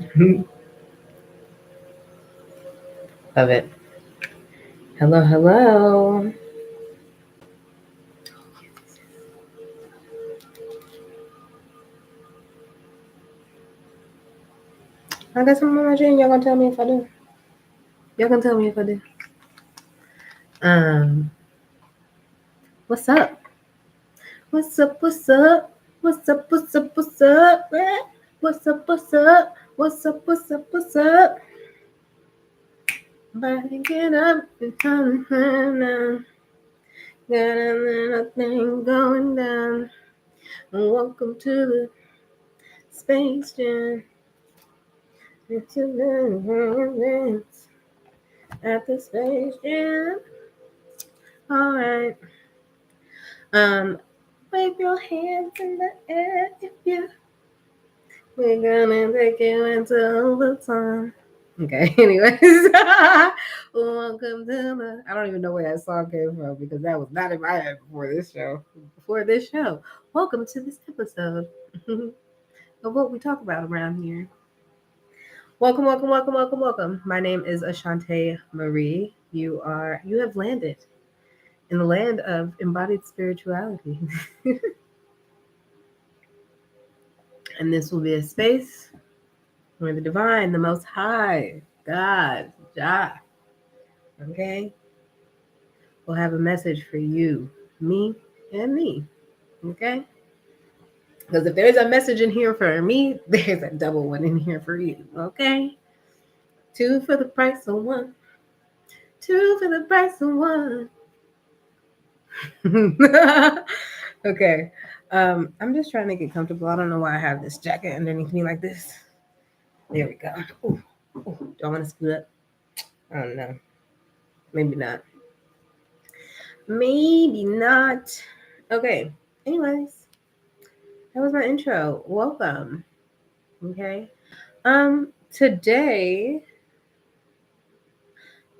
Love it. Hello, hello. I got some on my dream. Y'all gonna tell me if I do. Y'all gonna tell me if I do. Um, what's up? What's up? What's up? What's up? What's up? What's up? What's up? What's up? What's up? What's up? What's up? Get up and come now. Got a little thing going down. Welcome to the Space Jam. It's a dance at the Space Jam. All right. Um, wave your hands in the air if you. We're gonna take you into overtime. Okay. Anyways, welcome to the. I don't even know where that song came from because that was not in my head before this show. Before this show, welcome to this episode of what we talk about around here. Welcome, welcome, welcome, welcome, welcome. My name is Ashante Marie. You have landed in the land of embodied spirituality. And this will be a space where the divine, the most high, God, Jah, okay, will have a message for you, me, and me. Okay? Because if there's a message in here for me, there's a double one in here for you. Okay? Two for the price of one. Two for the price of one. Okay. I'm just trying to get comfortable. I don't know why I have this jacket underneath me like this. There we go. Ooh. Ooh. Do I want to scoot up? I don't know. Maybe not. Maybe not. Okay. Anyways, that was my intro. Welcome. Okay. Today,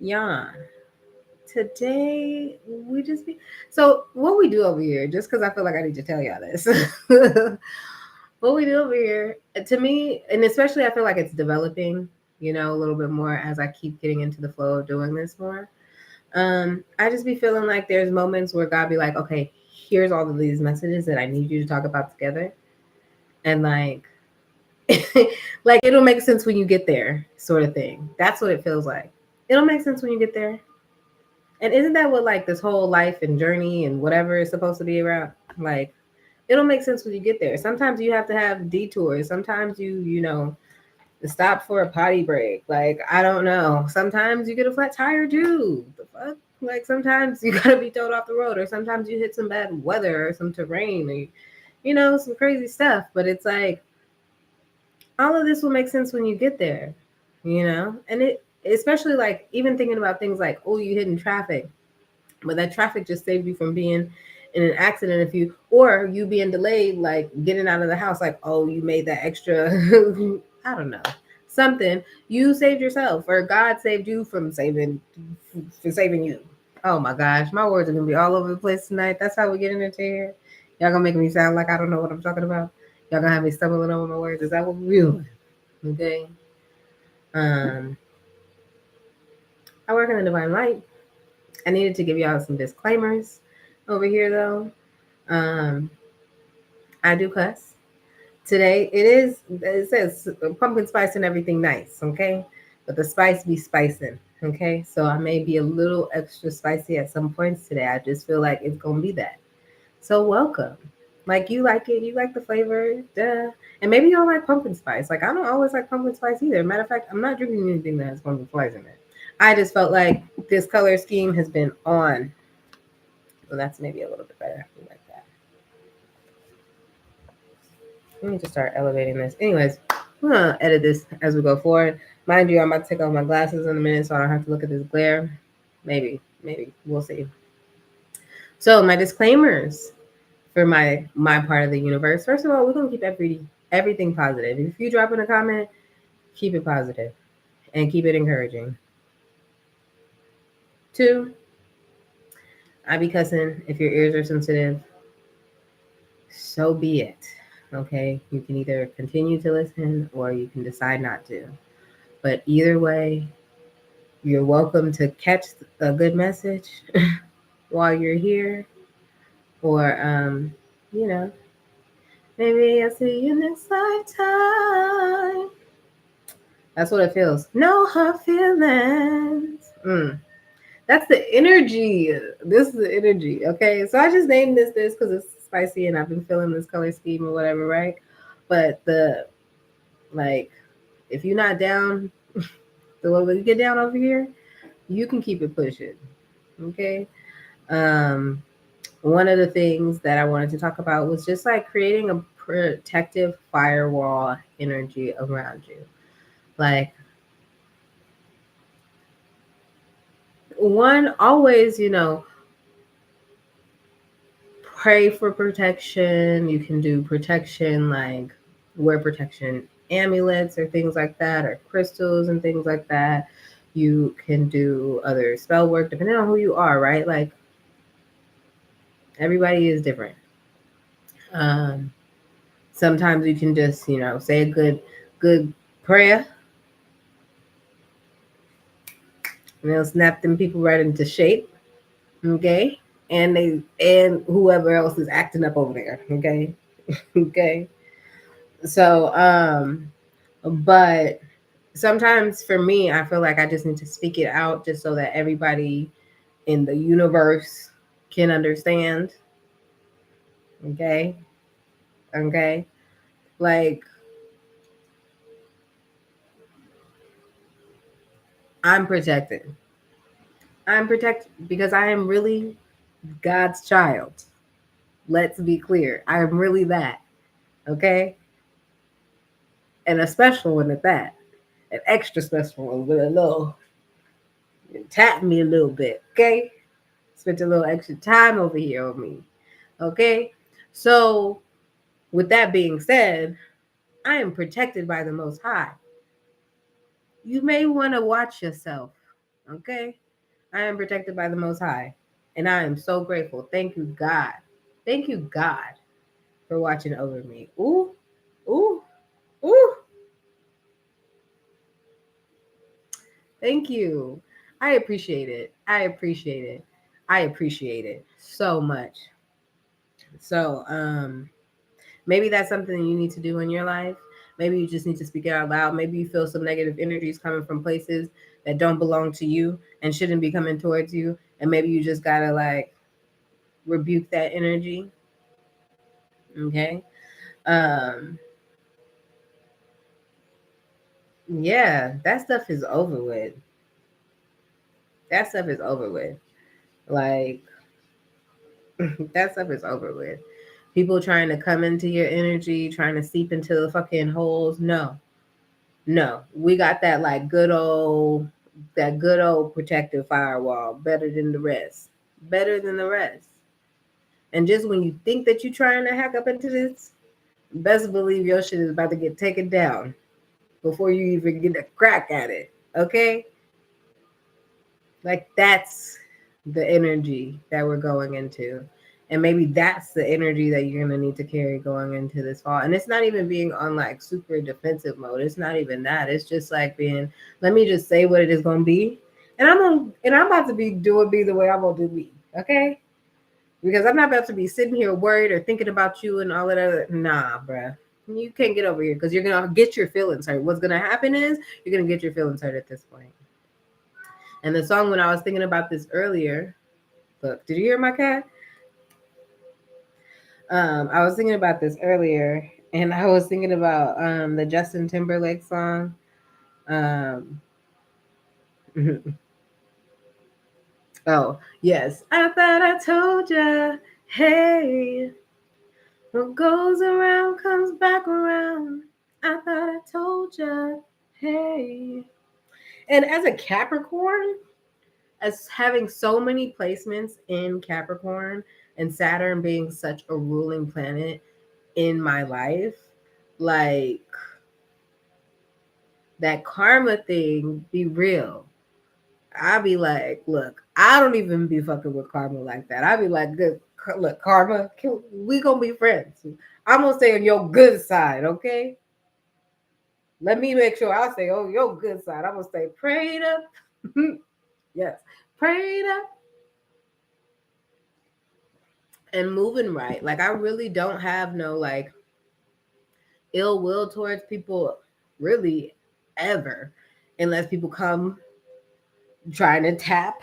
yeah. Today we just be so what we do over here, just because I feel like I need to tell y'all this. What we do over here, to me, and especially I feel like it's developing, a little bit more as I keep getting into the flow of doing this more. I just be feeling like there's moments where God be like, okay, here's all of these messages that I need you to talk about together. And like like it'll make sense when you get there, sort of thing. That's what it feels like. It'll make sense when you get there. And isn't that what like this whole life and journey and whatever is supposed to be around? Like it'll make sense when you get there. Sometimes you have to have detours. Sometimes you stop for a potty break. Like, I don't know. Sometimes you get a flat tire too. The fuck? Like sometimes you gotta be towed off the road, or sometimes you hit some bad weather or some terrain, or some crazy stuff. But it's like all of this will make sense when you get there, And it especially like even thinking about things like, oh, you hit in traffic, but that traffic just saved you from being in an accident if you or you being delayed, like getting out of the house, like, oh, you made that extra I don't know, something. You saved yourself, or God saved you from saving you. Oh my gosh, my words are gonna be all over the place tonight. That's how we get into here. Y'all gonna make me sound like I don't know what I'm talking about. Y'all gonna have me stumbling over my words. Is that what we're doing? Okay. Um, I work in the divine light. I needed to give y'all some disclaimers over here though. Um, I do cuss. Today it says pumpkin spice and everything nice, okay? But the spice be spicing, okay? So I may be a little extra spicy at some points today. I just feel like it's gonna be that. So welcome. Like you like it, you like the flavor, duh. And maybe you don't like pumpkin spice. Like I don't always like pumpkin spice either. Matter of fact, I'm not drinking anything that has pumpkin spice in it. I just felt like this color scheme has been on. So that's maybe a little bit better. Like that. Let me just start elevating this. Anyways, I'm gonna edit this as we go forward. Mind you, I'm about to take off my glasses in a minute so I don't have to look at this glare. Maybe. We'll see. So my disclaimers for my part of the universe. First of all, we're gonna keep everything positive. If you drop in a comment, keep it positive and keep it encouraging. 2, I be cussing. If your ears are sensitive, so be it. Okay, you can either continue to listen or you can decide not to. But either way, you're welcome to catch a good message while you're here, or you know, maybe I'll see you next lifetime. That's what it feels. No hard feelings. That's the energy. This is the energy. Okay, so I just named this because it's spicy and I've been feeling this color scheme or whatever, right? But the like, if you're not down, the way we get down over here, you can keep it pushing. Okay. Um, One of the things that I wanted to talk about was just like creating a protective firewall energy around you. Like, one, always, pray for protection. You can do protection, like wear protection amulets or things like that, or crystals and things like that. You can do other spell work depending on who you are, right? Like, everybody is different. Um, Sometimes you can just, say a good prayer, and it'll snap them people right into shape. Okay. And whoever else is acting up over there. Okay. Okay. So, but sometimes for me, I feel like I just need to speak it out just so that everybody in the universe can understand. Okay. Okay. Like, I'm protected. I'm protected because I am really God's child. Let's be clear. I am really that. Okay. And a special one at that. An extra special one with a little, tap me a little bit. Okay. Spent a little extra time over here on me. Okay. So, with that being said, I am protected by the Most High. You may want to watch yourself. Okay. I am protected by the Most High. And I am so grateful. Thank you, God. Thank you, God, for watching over me. Ooh, ooh, ooh. Thank you. I appreciate it. I appreciate it. I appreciate it so much. So, maybe that's something you need to do in your life. Maybe you just need to speak it out loud. Maybe you feel some negative energies coming from places that don't belong to you and shouldn't be coming towards you. And maybe you just gotta like rebuke that energy. Okay. Um, yeah, that stuff is over with. That stuff is over with. Like, that stuff is over with. People trying to come into your energy, trying to seep into the fucking holes. No, no. We got that good old protective firewall, better than the rest. Better than the rest. And just when you think that you're trying to hack up into this, best believe your shit is about to get taken down before you even get a crack at it. Okay? Like, that's the energy that we're going into. And maybe that's the energy that you're going to need to carry going into this fall. And it's not even being on like super defensive mode. It's not even that. It's just like being, let me just say what it is going to be. And I'm about to be the way I'm going to do me. Okay? Because I'm not about to be sitting here worried or thinking about you and all that other. Nah, bruh. You can't get over here because you're going to get your feelings hurt. What's going to happen is you're going to get your feelings hurt at this point. And the song, when I was thinking about this earlier, look, did you hear my cat? I was thinking about this earlier, and I was thinking about the Justin Timberlake song. Um, oh, yes. I thought I told ya, hey, what goes around comes back around. I thought I told ya, hey. And as a Capricorn, as having so many placements in Capricorn and Saturn being such a ruling planet in my life, like, that karma thing be real. I be like, look, I don't even be fucking with karma like that. I be like, good Look, karma, we gonna be friends. I'm gonna stay on your good side, okay? Let me make sure I stay on your good side. I'm gonna stay prayed up. Yes, prayed up and moving right. Like I really don't have no like ill will towards people, really, ever, unless people come trying to tap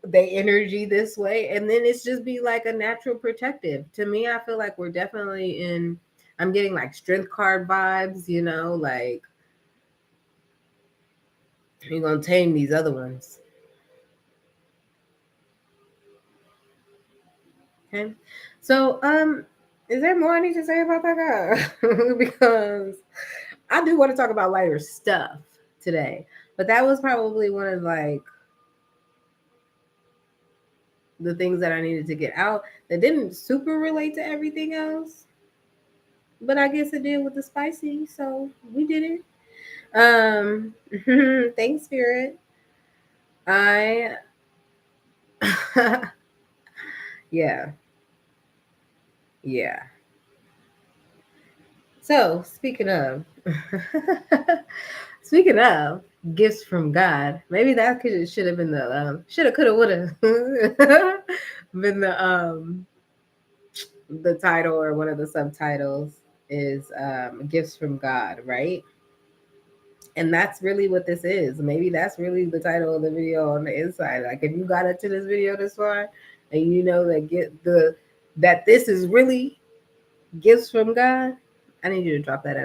their energy this way, and then it's just be like a natural protective. To me, I feel like we're definitely in. I'm getting like strength card vibes, like you're gonna tame these other ones. Okay. So, is there more I need to say about that guy? Because I do want to talk about lighter stuff today. But that was probably one of like the things that I needed to get out that didn't super relate to everything else. But I guess it did with the spicy, so we did it. Thanks, Spirit. I yeah, yeah. So speaking of speaking of gifts from God, maybe that should have been the shoulda, coulda, woulda been the title, or one of the subtitles is gifts from God, right? And that's really what this is. Maybe that's really the title of the video on the inside. Like if you got into this video this far and you know that this is really gifts from God, I need you to drop that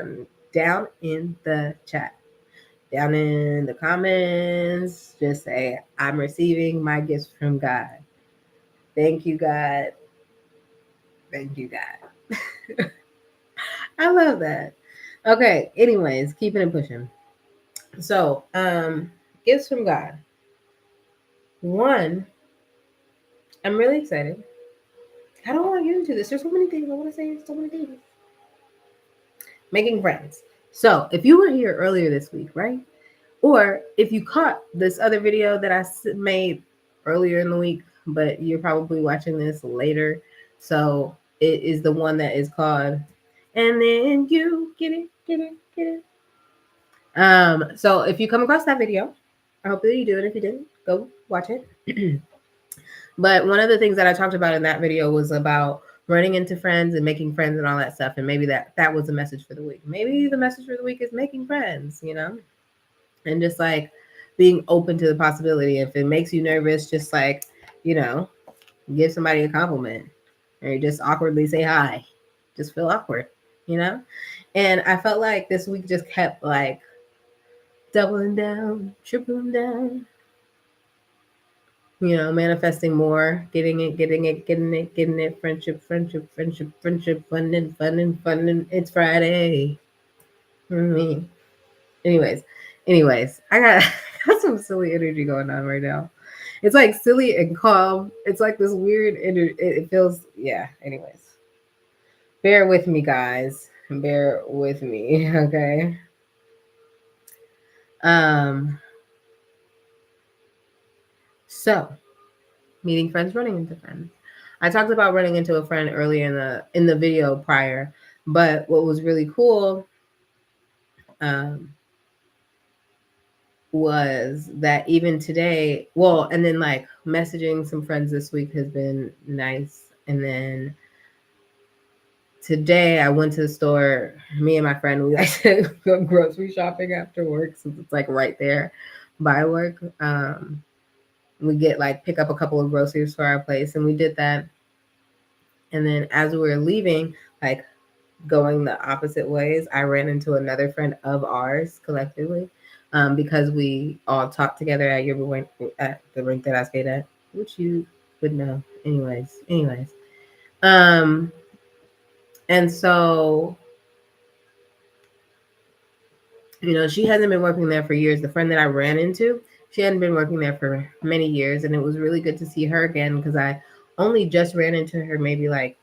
down in the chat. Down in the comments, just say, I'm receiving my gifts from God. Thank you, God. Thank you, God. I love that. Okay, anyways, keeping it pushing. So, gifts from God. One, I'm really excited. I don't want to get into this. There's so many things I want to say. So many things. Making friends. So, if you were here earlier this week, right? Or if you caught this other video that I made earlier in the week, but you're probably watching this later. So, it is the one that is called And Then You Get It, Get It, Get It. So if you come across that video, I hope that you do. And if you didn't, go watch it. But one of the things that I talked about in that video was about running into friends and making friends and all that stuff. And maybe that was the message for the week. Maybe the message for the week is making friends, and just like being open to the possibility. If it makes you nervous, just like, give somebody a compliment or just awkwardly say hi. Just feel awkward, And I felt like this week just kept like doubling down, tripling down, manifesting more, getting it, friendship, funding. It's Friday. Me. Anyways, I got, got some silly energy going on right now. It's like silly and calm. It's like this weird energy. It feels, yeah. Anyways, bear with me, guys. Bear with me, okay? So meeting friends, running into friends. I talked about running into a friend earlier in the video prior, but what was really cool was that even today, well, and then like messaging some friends this week has been nice. And then today I went to the store. Me and my friend, we like to go grocery shopping after work since it's like right there by work. We get like pick up a couple of groceries for our place, and we did that. And then as we were leaving, like going the opposite ways, I ran into another friend of ours collectively, because we all talked together at at the rink that I stayed at, which you would know. Anyways. And so, she hasn't been working there for years. The friend that I ran into, she hadn't been working there for many years, and it was really good to see her again because I only just ran into her maybe like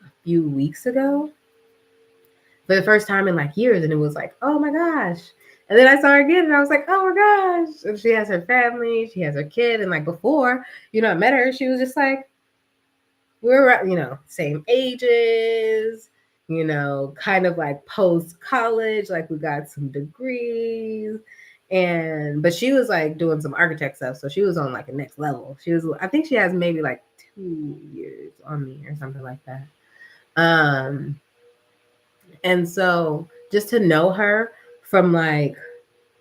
a few weeks ago for the first time in like years. And it was like, oh my gosh. And then I saw her again and I was like, oh my gosh. And she has her family, she has her kid. And like before, I met her, she was just like, we're, same ages, kind of like post college, like we got some degrees. And but she was like doing some architect stuff, so she was on like a next level. I think she has maybe like 2 years on me or something like that. Um, and so just to know her from like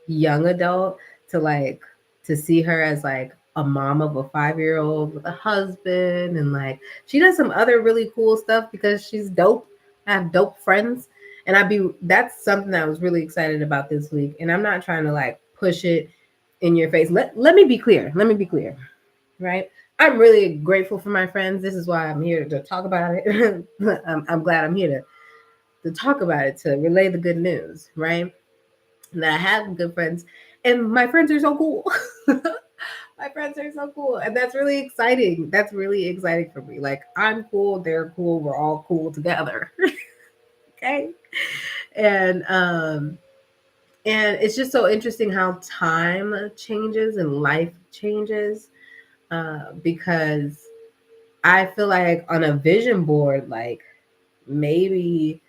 young adult to like to see her as like a mom of a 5-year-old with a husband, and like she does some other really cool stuff because she's dope. I have dope friends, and that's something that I was really excited about this week. And I'm not trying to like push it in your face. Let me be clear. Let me be clear, right? I'm really grateful for my friends. This is why I'm here to talk about it. I'm glad I'm here to talk about it, to relay the good news, right? That I have good friends, and my friends are so cool. My friends are so cool, and that's really exciting. That's really exciting for me. Like I'm cool, they're cool, we're all cool together. Okay, and um, and it's just so interesting how time changes and life changes, because I feel like on a vision board, like maybe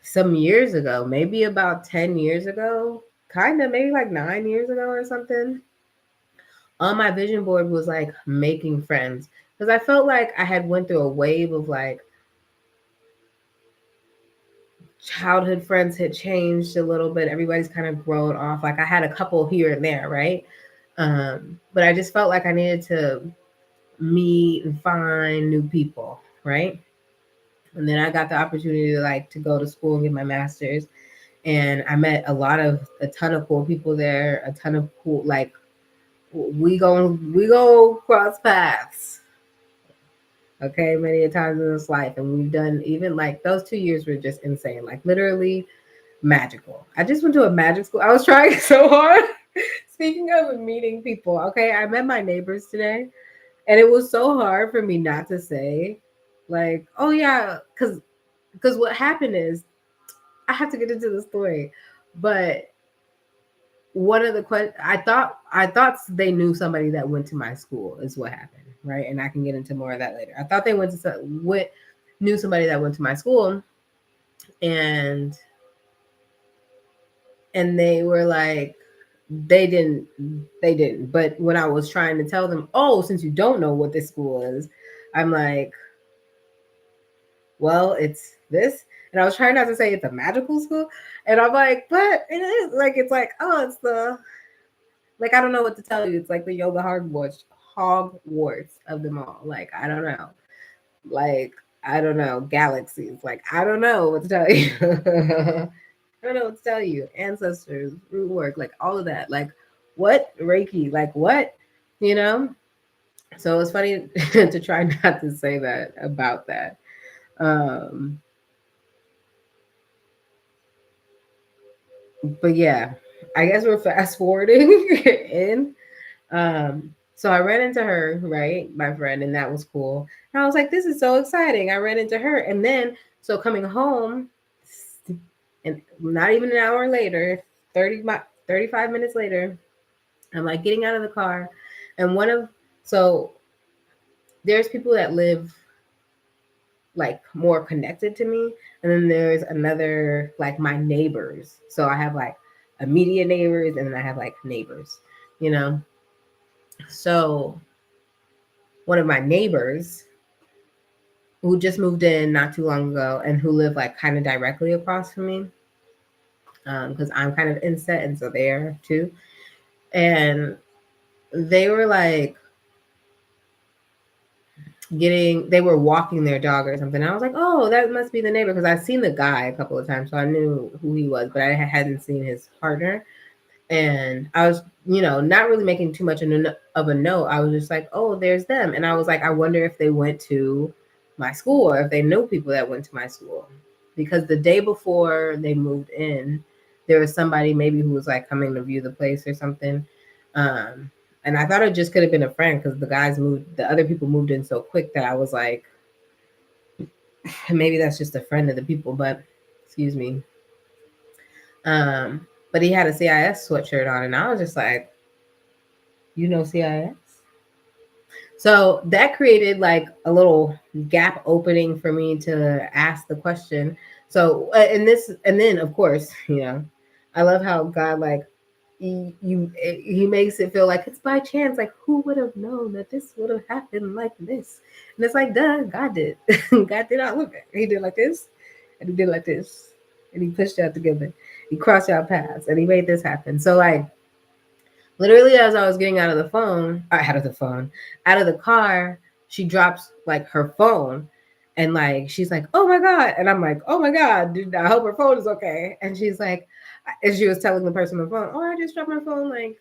some years ago, maybe about 10 years ago, kind of maybe like 9 years ago or something, on my vision board was like making friends. Because I felt like I had went through a wave of like childhood friends had changed a little bit. Everybody's kind of grown off. Like I had a couple here and there, right? But I just felt like I needed to meet and find new people, right? And then I got the opportunity to like to go to school and get my master's, and I met a ton of cool people there, a ton of cool like we go cross paths, okay, many a times in this life, and we've done even like those 2 years were just insane, like literally magical. I just went to a magic school. I was trying so hard. Speaking of meeting people, okay, I met my neighbors today, and it was so hard for me not to say, like, oh yeah, because what happened is I have to get into the story, but one of the questions I thought they knew somebody that went to my school is what happened, right? And I can get into more of that later. I thought they knew somebody that went to my school, and they were like they didn't. But when I was trying to tell them, oh, since you don't know what this school is, I'm like, well, it's this. And I was trying not to say it's a magical school, and I'm like, but it is, like, it's like, oh, it's the, like, I don't know what to tell you. It's like the yoga Hogwarts of them all. Like, I don't know. Like, I don't know. Galaxies. Like, I don't know what to tell you. I don't know what to tell you. Ancestors, root work, like all of that. Like, what? Reiki, like what? You know? So it's funny to try not to say that about that. Um, but yeah, I guess we're fast forwarding in. So I ran into her, right, my friend, and that was cool. And I was like, this is so exciting. I ran into her. And then, so coming home, and not even an hour later, 35 minutes later, I'm like getting out of the car. And so there's people that live like more connected to me. And then there's another, like my neighbors. So I have like immediate neighbors, and then I have like neighbors, you know? So one of my neighbors who just moved in not too long ago and who live like kind of directly across from me, because I'm kind of inset and so they're too. And they were like they were walking their dog or something. I was like, oh, that must be the neighbor, because I've seen the guy a couple of times, so I knew who he was, but I hadn't seen his partner. And I was, not really making too much of a note. I was just like, oh, there's them. And I was like, I wonder if they went to my school or if they know people that went to my school. Because the day before they moved in, there was somebody maybe who was like coming to view the place or something. And I thought it just could have been a friend, because the other people moved in so quick that I was like, maybe that's just a friend of the people, but excuse me. But he had a CIS sweatshirt on, and I was just like, you know CIS? So that created like a little gap opening for me to ask the question. So and this, and then of course, I love how God like he makes it feel like it's by chance. Like who would have known that this would have happened like this? And it's like, duh, God did. God did not look at. He did like this, and he did like this, and he pushed y'all together. He crossed y'all paths, and he made this happen. So like literally, as I was getting out of the car, she drops like her phone, and like she's like, "Oh my god!" And I'm like, "Oh my god, dude, I hope her phone is okay." And she's like, and she was telling the person on the phone, "Oh, I just dropped my phone." Like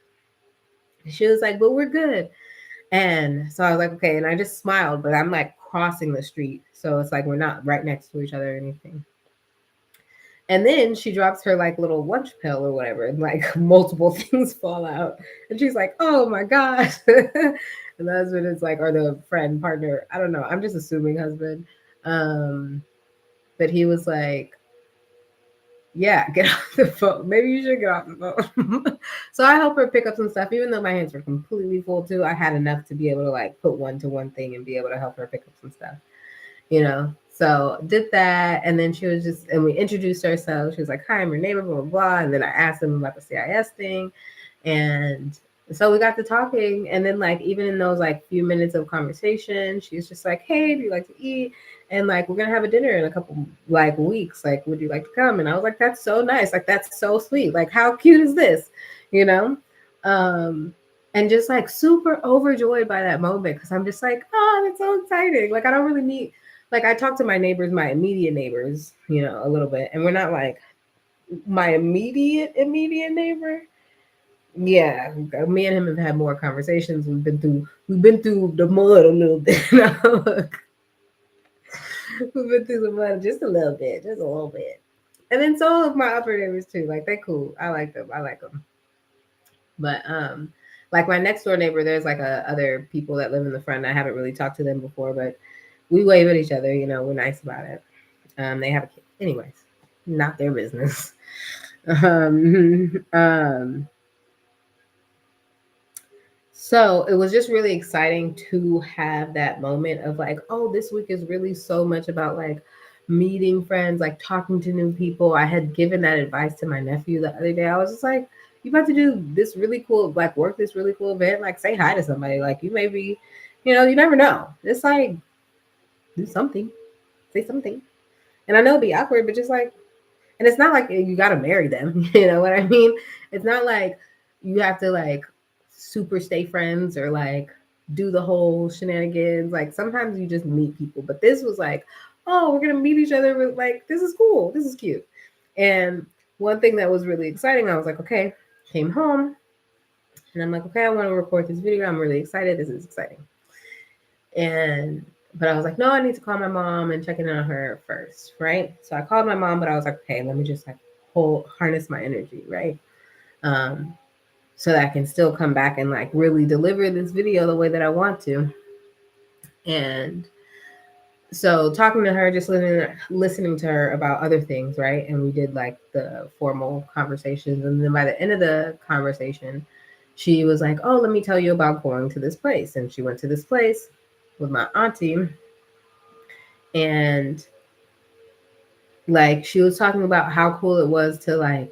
she was like, "But we're good." And so I was like, "Okay." And I just smiled, but I'm like crossing the street, so it's like we're not right next to each other or anything. And then she drops her like little lunch pill or whatever, and like multiple things fall out. And she's like, "Oh my god!" And the husband is like, or the friend, partner, I don't know. I'm just assuming husband. Um, but he was like, "Yeah, get off the phone. Maybe you should get off the phone." So I helped her pick up some stuff, even though my hands were completely full too. I had enough to be able to like put one to one thing and be able to help her pick up some stuff. So did that, and then she was just, and we introduced ourselves. She was like, "Hi, I'm your neighbor, blah blah blah," and then I asked them about the CIS thing, and so we got to talking, and then like even in those like few minutes of conversation, she was just like, "Hey, do you like to eat? And like we're gonna have a dinner in a couple like weeks. Like, would you like to come?" And I was like, "That's so nice. Like that's so sweet. Like how cute is this? You know?" Um, and just like super overjoyed by that moment because I'm just like, oh, that's so exciting. Like I don't really need, like I talk to my neighbors, my immediate neighbors, a little bit, and we're not like my immediate neighbor. Yeah, me and him have had more conversations. We've been through the mud a little bit. We've been through the mud just a little bit, just a little bit. And then so of my upper neighbors too. Like they cool. I like them. I like them. But like my next door neighbor, there's like other people that live in the front. I haven't really talked to them before, but we wave at each other. We're nice about it. They have a kid, anyways. Not their business. Um, um, so it was just really exciting to have that moment of like, oh, this week is really so much about like meeting friends, like talking to new people. I had given that advice to my nephew the other day. I was just like, you about to do this really cool, like work this really cool event, like say hi to somebody. Like you may be, you never know. Just like do something, say something. And I know it'd be awkward, but just like, and it's not like you got to marry them. You know what I mean? It's not like you have to like super stay friends or like do the whole shenanigans. Like sometimes you just meet people, but this was like, oh, we're gonna meet each other with like this is cool, this is cute. And one thing that was really exciting, I was like, okay, came home and I'm like, okay, I want to record this video. I'm really excited. This is exciting. And but I was like, no, I need to call my mom and check in on her first, right? So I called my mom, but I was like, okay, let me just like harness my energy, right? Um, so that I can still come back and like really deliver this video the way that I want to. And so talking to her, just listening to her about other things, right? And we did like the formal conversations, and then by the end of the conversation, she was like, "Oh, let me tell you about going to this place." And she went to this place with my auntie, and like she was talking about how cool it was to like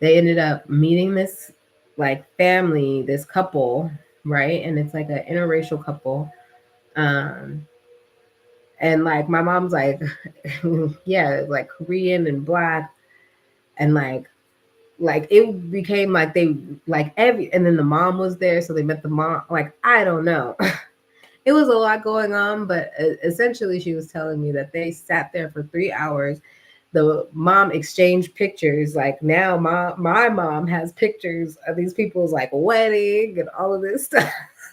they ended up meeting this like family, this couple, right? And it's like an interracial couple. Um and like my mom's like yeah, like Korean and black, and like it became like they like every, and then the mom was there, so they met the mom. Like I don't know. It was a lot going on, but essentially she was telling me that they sat there for 3 hours. The mom exchanged pictures. Like now my mom has pictures of these people's like wedding and all of this stuff.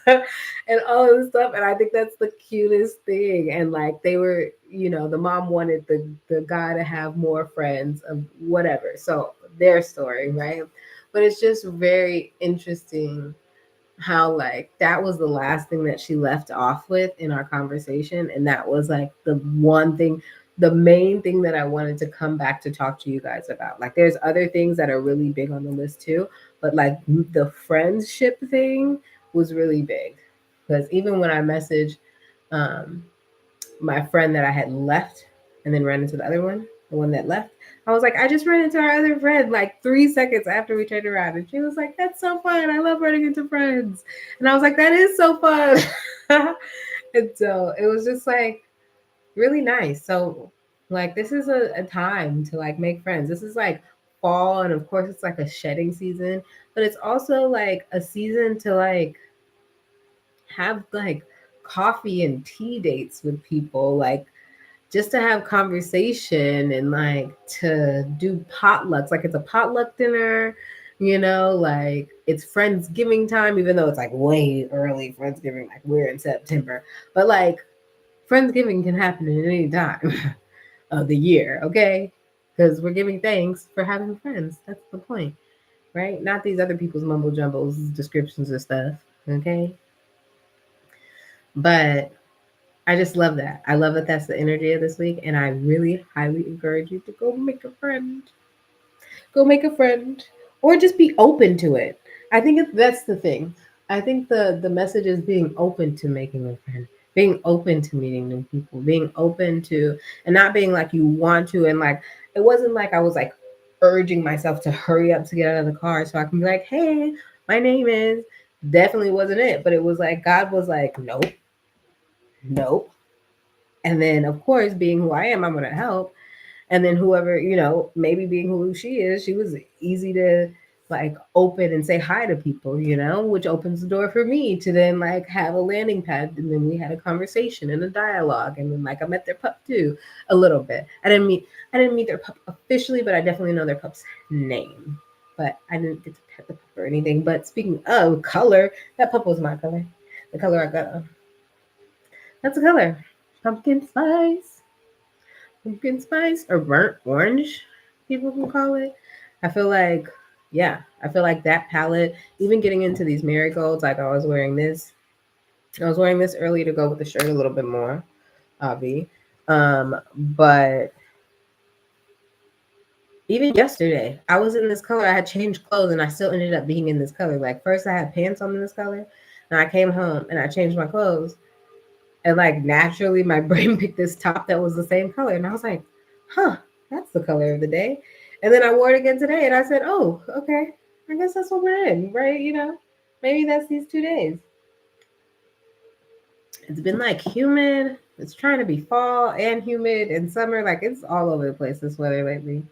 And all of this stuff. And I think that's the cutest thing. And like they were, the mom wanted the guy to have more friends of whatever. So their story, right? But it's just very interesting how like that was the last thing that she left off with in our conversation, and that was like the one thing, the main thing that I wanted to come back to talk to you guys about. Like there's other things that are really big on the list too, but like the friendship thing was really big. Because even when I messaged um, my friend that I had left and then ran into the other one, the one that left, I was like, I just ran into our other friend like 3 seconds after we turned around. And she was like, that's so fun. I love running into friends. And I was like, that is so fun. And so it was just like really nice. So, like, this is a time to like make friends. This is like fall. And of course, it's like a shedding season, but it's also like a season to like have like coffee and tea dates with people, like just to have conversation and like to do potlucks. Like it's a potluck dinner, like it's Friendsgiving time, even though it's like way early Friendsgiving, like we're in September. But like Friendsgiving can happen at any time of the year, okay? Because we're giving thanks for having friends. That's the point, right? Not these other people's mumble jumbles, descriptions of stuff, okay? But I just love that. I love that that's the energy of this week, and I really highly encourage you to go make a friend. Go make a friend, or just be open to it. I think that's the thing. I think the message is being open to making a friend, being open to meeting new people, being open to, and not being like you want to, and like it wasn't like I was like urging myself to hurry up to get out of the car so I can be like, hey, my name is. Definitely wasn't it, but it was like God was like, nope, nope. And then, of course, being who I am, I'm going to help. And then, whoever, maybe being who she is, she was easy to like open and say hi to people, which opens the door for me to then like have a landing pad. And then we had a conversation and a dialogue. And then, like, I met their pup too a little bit. I didn't meet their pup officially, but I definitely know their pup's name. But I didn't get to pet the pup or anything. But speaking of color, that pup was my color. The color I got. That's the color. Pumpkin spice. Pumpkin spice or burnt orange, people can call it. I feel like, yeah, I feel like that palette, even getting into these marigolds, like I was wearing this. I was wearing this earlier to go with the shirt a little bit more, Avi. But even yesterday, I was in this color. I had changed clothes and I still ended up being in this color. Like, first I had pants on in this color, and I came home and I changed my clothes. And like naturally, my brain picked this top that was the same color. And I was like, huh, that's the color of the day. And then I wore it again today and I said, oh, okay, I guess that's what we're in, right? Maybe that's these 2 days. It's been like humid. It's trying to be fall and humid and summer. Like it's all over the place, this weather lately.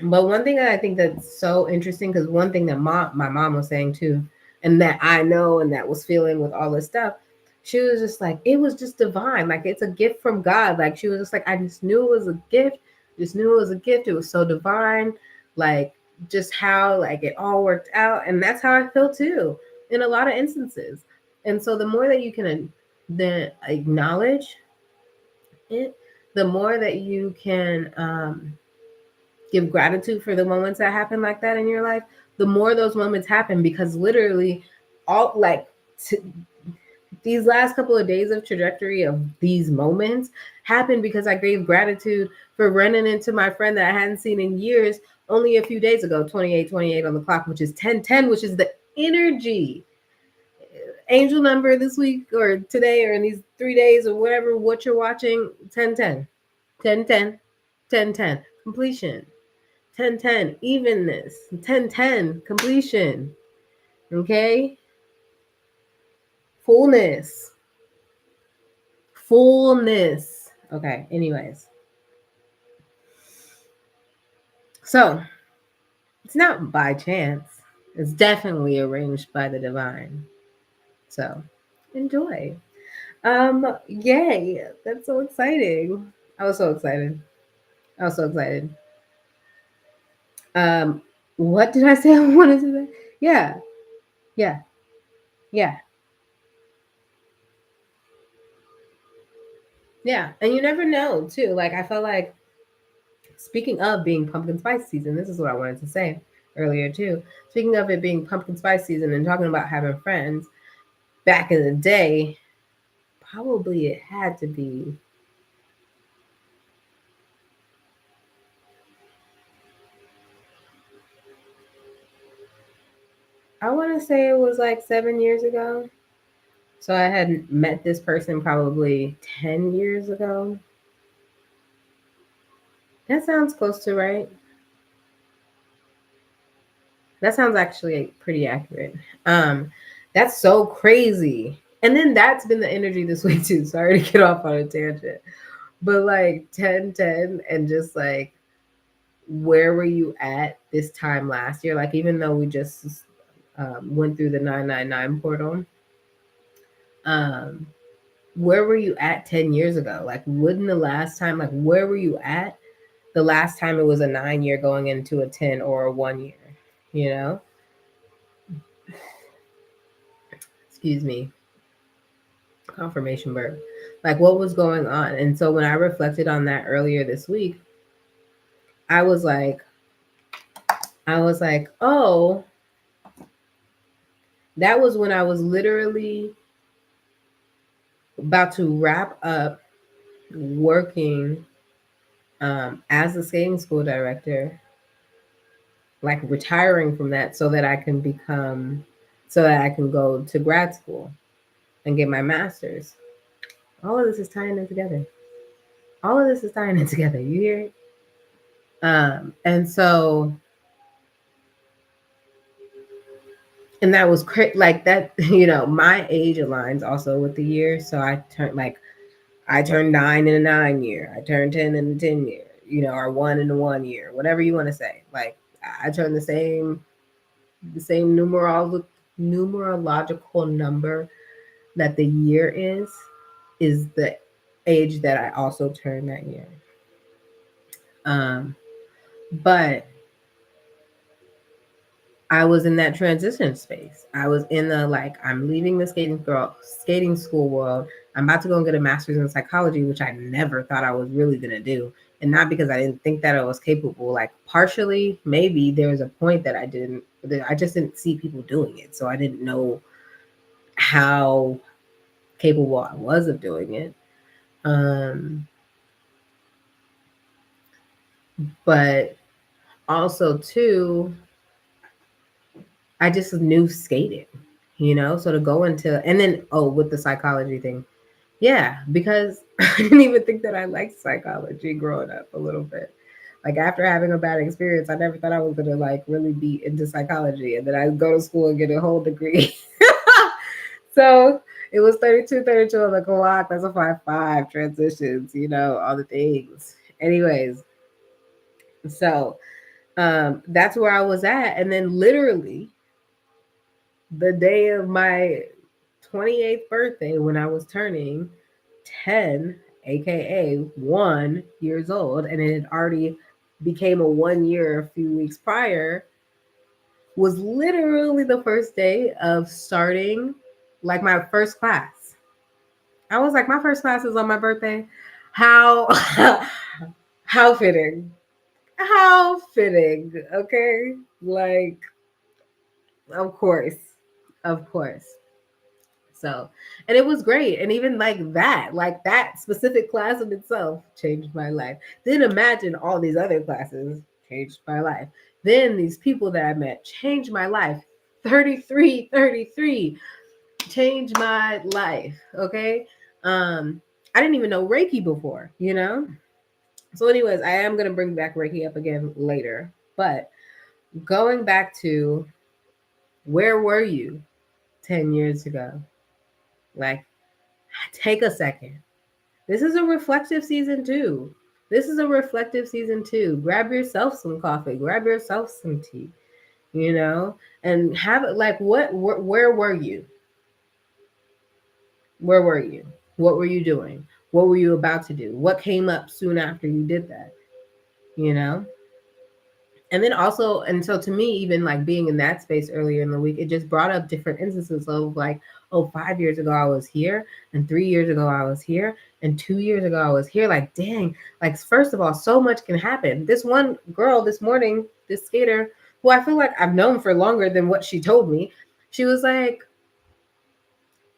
But one thing that I think that's so interesting, because one thing that my mom was saying too, and that I know and that was feeling with all this stuff, she was just like, it was just divine. Like it's a gift from God. Like she was just like, I just knew it was a gift. Just knew it was a gift. It was so divine. Like just how like it all worked out. And that's how I feel too in a lot of instances. And so the more that you can then acknowledge it, the more that you can give gratitude for the moments that happen like that in your life, the more those moments happen, because literally all like t- these last couple of days of trajectory of these moments happened because I gave gratitude for running into my friend that I hadn't seen in years only a few days ago, 28:28 on the clock, which is 10:10, which is the energy angel number this week or today or in these 3 days or whatever, what you're watching. 10:10, 10:10, 10:10 completion. 10:10 evenness, 10:10 completion. Okay? Fullness. Fullness. Okay, anyways. So, it's not by chance. It's definitely arranged by the divine. So, enjoy. Yay. That's so exciting. I was so excited. I was so excited. Um, what did I say I wanted to say? Yeah, yeah, yeah, yeah. And you never know, too. Like, I felt like, speaking of being pumpkin spice season, this is what I wanted to say earlier, too. Speaking of it being pumpkin spice season and talking about having friends, back in the day, probably it had to be, I want to say it was like 7 years ago. So I had met this person probably 10 years ago. That sounds close to right. That sounds actually pretty accurate. Um, that's so crazy. And then that's been the energy this week too. Sorry to get off on a tangent. But like 10-10, and just like, where were you at this time last year? Like, even though we just went through the 999 portal, um, where were you at 10 years ago? Like, wouldn't the last time, like, where were you at the last time it was a 9 year going into a 10 or a 1 year? You know? Excuse me. Confirmation burp. Like, what was going on? And so when I reflected on that earlier this week, I was like, oh, that was when I was literally about to wrap up working as a skating school director, like retiring from that so that I can so that I can go to grad school and get my master's. All of this is tying it together. All of this is tying it together. You hear it? And so, and that was like that, my age aligns also with the year. So I turned 9 in a 9 year. I turned 10 in a 10 year, or 1 in a 1 year, whatever you want to say. Like, I turned the same numerological number that the year is the age that I also turned that year. Um, but I was in that transition space. I was in the like, I'm leaving the skating school world. I'm about to go and get a master's in psychology, which I never thought I was really gonna do. And not because I didn't think that I was capable. Like, partially, maybe there was a point that I just didn't see people doing it. So I didn't know how capable I was of doing it. But also too, I just knew skating, so to go into, and then, with the psychology thing. Yeah, because I didn't even think that I liked psychology growing up a little bit. Like, after having a bad experience, I never thought I was gonna like really be into psychology, and then I go to school and get a whole degree. So it was 32 on the clock. That's a 5-5 transitions, all the things. Anyways, so that's where I was at, and then literally the day of my 28th birthday, when I was turning 10, aka 1 years old, and it had already became a 1 year a few weeks prior, was literally the first day of starting like my first class. I was like, my first class is on my birthday. How how fitting. How fitting. Okay? Like, of course. Of course. So, and it was great. And even like that specific class in itself changed my life. Then imagine all these other classes changed my life. Then these people that I met changed my life. 33 changed my life. Okay. I didn't even know Reiki before. So, anyways, I am gonna bring back Reiki up again later. But going back to, where were you 10 years ago? Like, take a second. This is a reflective season too. This is a reflective season too. Grab yourself some coffee, grab yourself some tea, and have it like, where were you? Where were you? What were you doing? What were you about to do? What came up soon after you did that? You know? And then also, and so to me, even like being in that space earlier in the week, it just brought up different instances of like, oh, 5 years ago I was here, and 3 years ago I was here, and 2 years ago I was here. Like, dang, like, first of all, so much can happen. This one girl this morning, this skater, who I feel like I've known for longer than what she told me, she was like,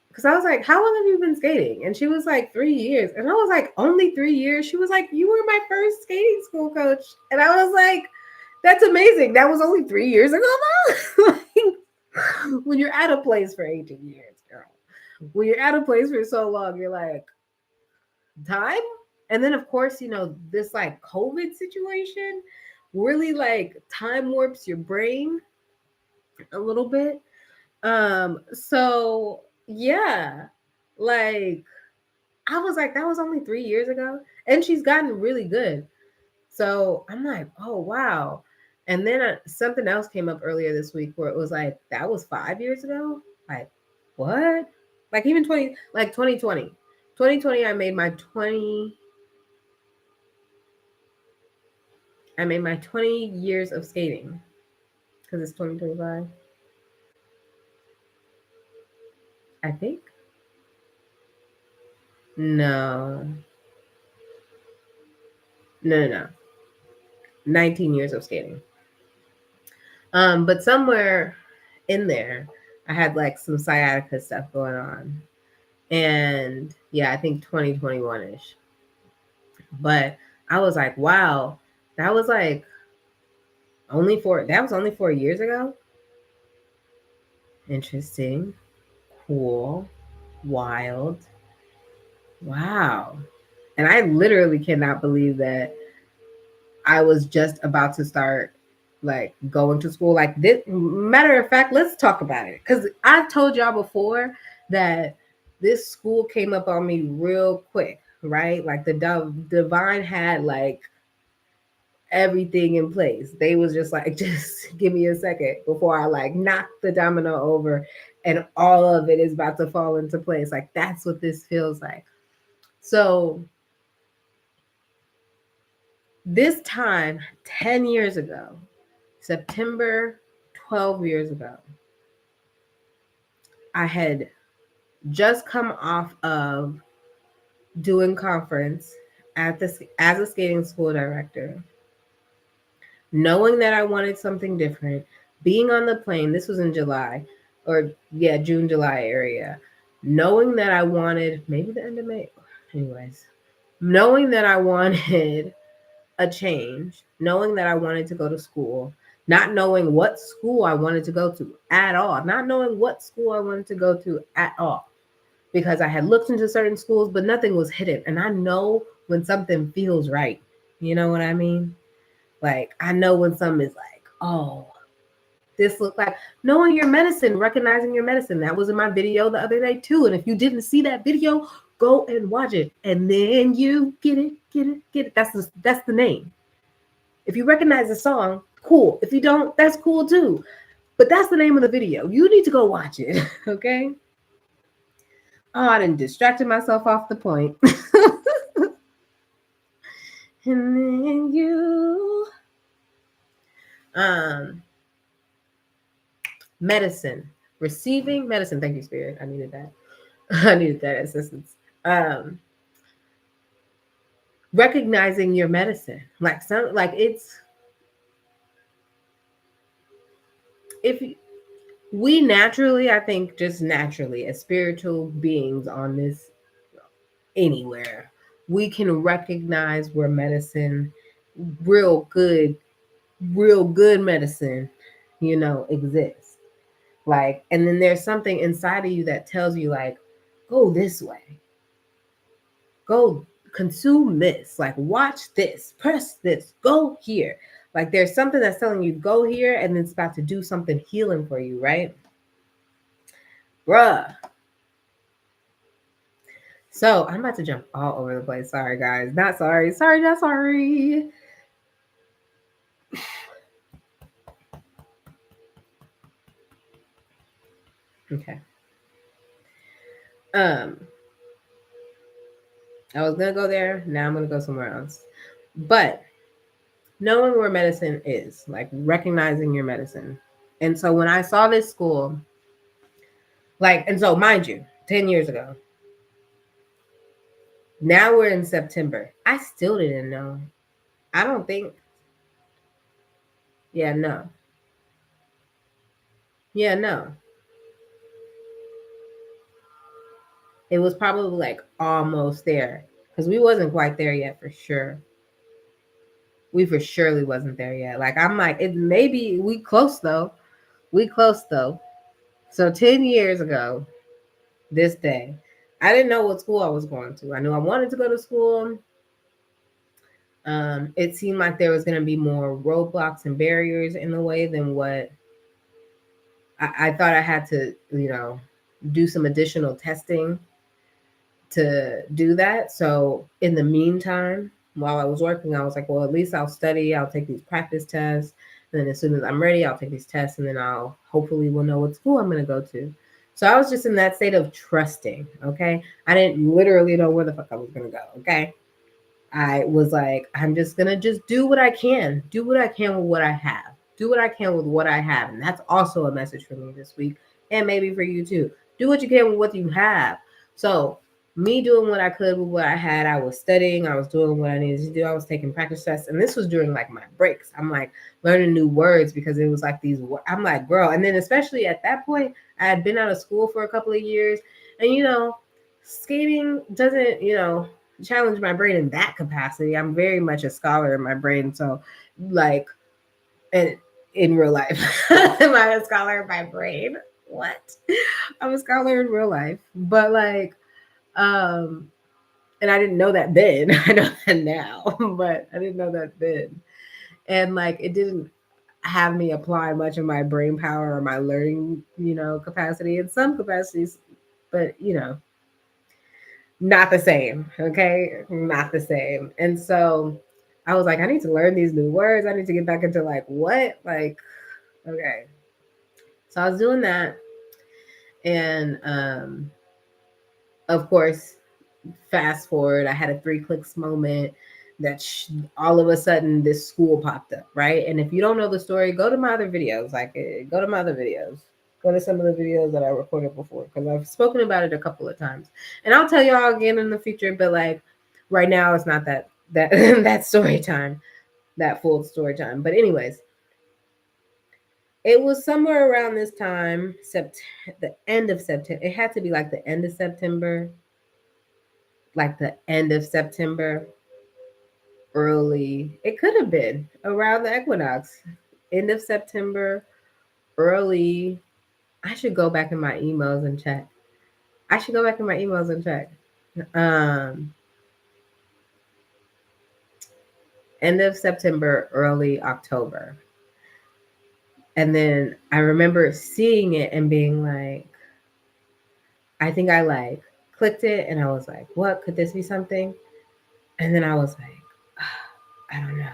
because I was like, how long have you been skating? And she was like, 3 years. And I was like, only 3 years? She was like, you were my first skating school coach. And I was like, that's amazing. That was only 3 years ago, though. Like, when you're at a place for 18 years, girl. When you're at a place for so long, you're like, time? And then of course, this like COVID situation really like time warps your brain a little bit. So yeah, like I was like, that was only 3 years ago. And she's gotten really good. So I'm like, oh wow. And then something else came up earlier this week where it was like, that was 5 years ago. Like, what? Like even 2020. 2020, I made my 20 years of skating because it's 2025. I think. No, no. 19 years of skating. But somewhere in there, I had like some sciatica stuff going on. And yeah, I think 2021 ish. But I was like, wow, that was like that was only 4 years ago. Interesting, cool, wild. Wow. And I literally cannot believe that I was just about to start like going to school. Like this, matter of fact, let's talk about it. Cause I've told y'all before that this school came up on me real quick, right? Like the divine had like everything in place. They was just like, just give me a second before I like knock the domino over and all of it is about to fall into place. Like that's what this feels like. So this time, 10 years ago, September 12 years ago, I had just come off of doing conference as a skating school director, knowing that I wanted something different, being on the plane. This was in July, or yeah, June, July area. Knowing that I wanted maybe the end of May, anyways, knowing that I wanted a change, knowing that I wanted to go to school, not knowing what school I wanted to go to at all, not knowing what school I wanted to go to at all, because I had looked into certain schools, but nothing was hidden. And I know when something feels right. You know what I mean? Like, I know when something is like, oh, this look like knowing your medicine, recognizing your medicine. That was in my video the other day too. And if you didn't see that video, go and watch it. And then you get it. That's the name. If you recognize the song, cool. If you don't, that's cool too. But that's the name of the video. You need to go watch it. Okay. Oh, I didn't distracted myself off the point. And then you um medicine. Receiving medicine. Thank you, Spirit. I needed that. I needed that assistance. Um recognizing your medicine. Like it's if we naturally, I think just naturally as spiritual beings on this anywhere, we can recognize where medicine, real good, real good medicine, exists. Like, and then there's something inside of you that tells you, like, go this way, go consume this, like, watch this, press this, go here. Like, there's something that's telling you, go here, and it's about to do something healing for you, right? Bruh. So I'm about to jump all over the place. Sorry, guys. Not sorry. Sorry, not sorry. Okay. I was gonna go there. Now I'm gonna go somewhere else. But knowing where medicine is, like recognizing your medicine. And so when I saw this school, and so mind you, 10 years ago, now we're in September. I still didn't know. I don't think, yeah, no. Yeah, no. It was probably like almost there because we wasn't quite there yet for sure. We for surely wasn't there yet. Like I'm like, it maybe we close though. We close though. So 10 years ago, this day. I didn't know what school I was going to. I knew I wanted to go to school. It seemed like there was going to be more roadblocks and barriers in the way than what I thought. I had to, do some additional testing to do that. So in the meantime, while I was working, I was like, well, at least I'll study. I'll take these practice tests. And then as soon as I'm ready, I'll take these tests. And then I'll hopefully will know what school I'm going to go to. So I was just in that state of trusting. Okay. I didn't literally know where the fuck I was going to go. Okay. I was like, I'm just gonna just do what I can. Do what I can with what I have. Do what I can with what I have. And that's also a message for me this week. And maybe for you too. Do what you can with what you have. So me doing what I could with what I had, I was studying, I was doing what I needed to do, I was taking practice tests, and this was during like my breaks. I'm like learning new words because it was like these. I'm like, girl, and then especially at that point, I had been out of school for a couple of years, and skating doesn't, challenge my brain in that capacity. I'm very much a scholar in my brain, so like, and in real life, am I a scholar in my brain? What? I'm a scholar in real life, but like, um, and I didn't know that then. I know that now, but I didn't know that then, and like, it didn't have me apply much of my brain power or my learning, capacity in some capacities, but not the same. Okay. Not the same. And so I was like, I need to learn these new words. I need to get back into like what? Like, okay. So I was doing that. And of course, fast forward, I had a 3 clicks moment that all of a sudden this school popped up, right? And if you don't know the story, go to my other videos. Like, go to my other videos. Go to some of the videos that I recorded before because I've spoken about it a couple of times, and I'll tell y'all again in the future. But like right now, it's not that that story time, that full story time. But anyways, it was somewhere around this time, the end of September. It had to be like the end of September, like the end of September, early. It could have been around the equinox, end of September, early. I should go back in my emails and check. I should go back in my emails and check. Um, End of September, early October. And then I remember seeing it and being like, I think I like clicked it and I was like, what could this be something? And then I was like, I don't know.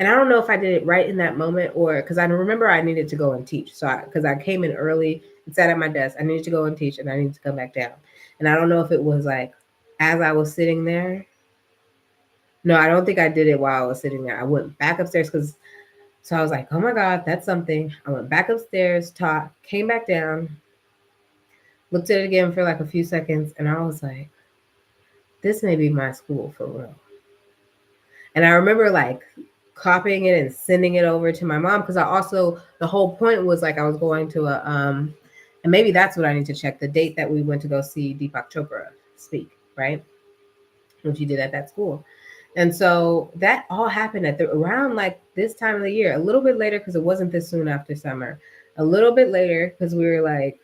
And I don't know if I did it right in that moment or because I remember I needed to go and teach. So because I came in early and sat at my desk, I needed to go and teach and I needed to come back down. And I don't know if it was like as I was sitting there. No, I don't think I did it while I was sitting there. I went back upstairs because so I was like, oh my God, that's something. I went back upstairs, taught, came back down, looked at it again for like a few seconds, and I was like, this may be my school for real. And I remember like copying it and sending it over to my mom because I also the whole point was like I was going to a and maybe that's what I need to check the date that we went to go see Deepak Chopra speak, right? Which he did at that school. And so that all happened at the around like this time of the year, a little bit later because it wasn't this soon after summer. A little bit later because we were like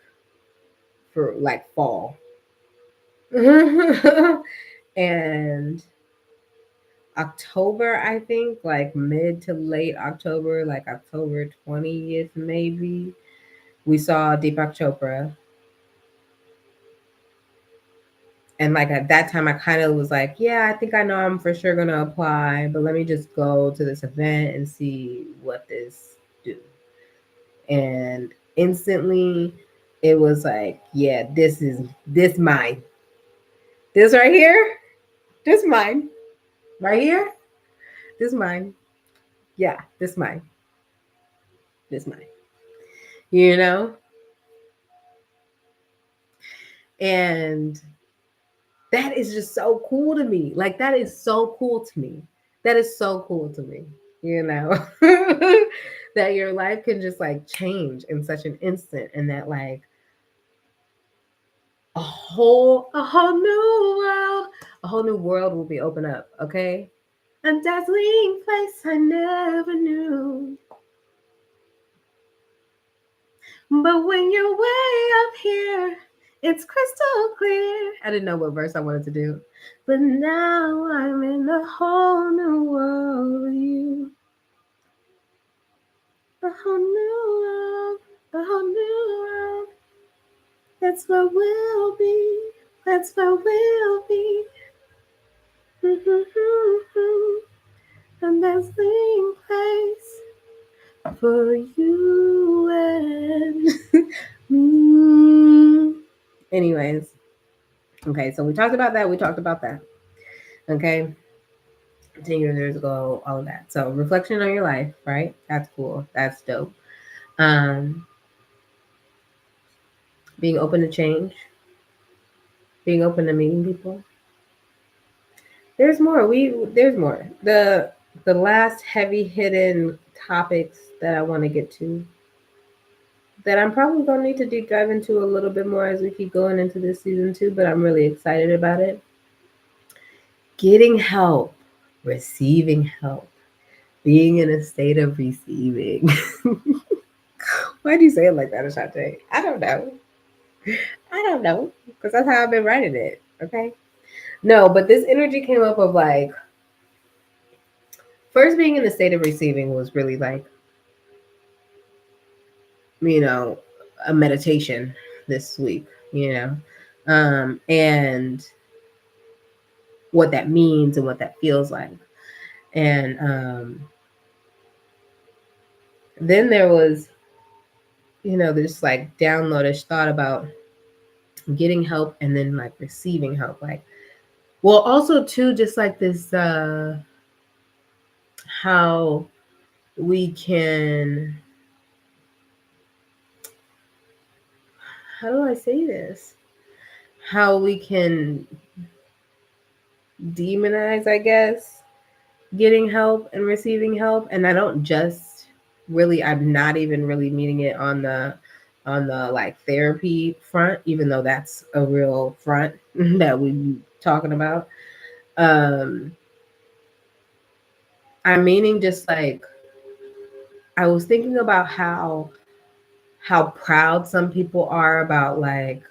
for like fall. And October, I think, like mid to late October, like October 20th, maybe, we saw Deepak Chopra. And like at that time, I kind of was like, yeah, I think I know I'm for sure going to apply, but let me just go to this event and see what this do. And instantly, it was like, yeah, this mine. This right here, this mine. Right here, this mine. Yeah, this mine. This mine. You know? And that is just so cool to me. Like that is so cool to me. That is so cool to me. You know, that your life can just like change in such an instant, and that like a whole new world will be open up. Okay, a dazzling place I never knew. But when you're way up here It's crystal clear. I didn't know what verse I wanted to do. But now I'm in a whole new world with you. A whole new world. A whole new world. That's where we'll be. That's where we'll be. A dazzling place for you and me. Anyways, okay, so we talked about that. We talked about that. Okay, 10 years ago, all of that. So reflection on your life, right? That's cool. That's dope. Um, being open to change, being open to meeting people. There's more. There's more. The last heavy hidden topics that I want to get to that I'm probably gonna need to deep dive into a little bit more as we keep going into this season too, but I'm really excited about it. Getting help, receiving help, being in a state of receiving. Why do you say it like that, Ashante? I don't know. I don't know. Because that's how I've been writing it. Okay. No, but this energy came up of like, first being in a state of receiving was really like, you know, a meditation this week, you know, and what that means and what that feels like. And then there was, this like downloadish thought about getting help and then like receiving help. Like, well, also too, just like this, how we can, how do I say this? How we can demonize, I guess, getting help and receiving help. And I don't just really, I'm not even really meaning it on the like therapy front, even though that's a real front that we talking about. Um I'm meaning just like I was thinking about how proud some people are about like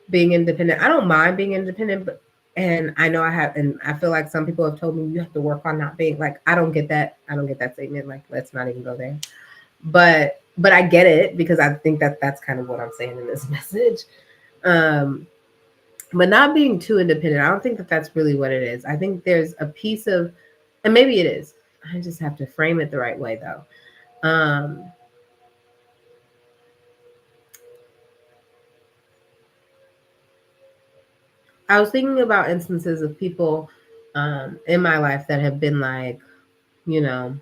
being independent. I don't mind being independent, but and I know I have, and I feel like some people have told me you have to work on not being like, I don't get that. I don't get that statement. Like, let's not even go there. But I get it because I think that that's kind of what I'm saying in this message. Um, but not being too independent, I don't think that that's really what it is. I think there's a piece of, and maybe it is. I just have to frame it the right way though. I was thinking about instances of people in my life that have been like, you know,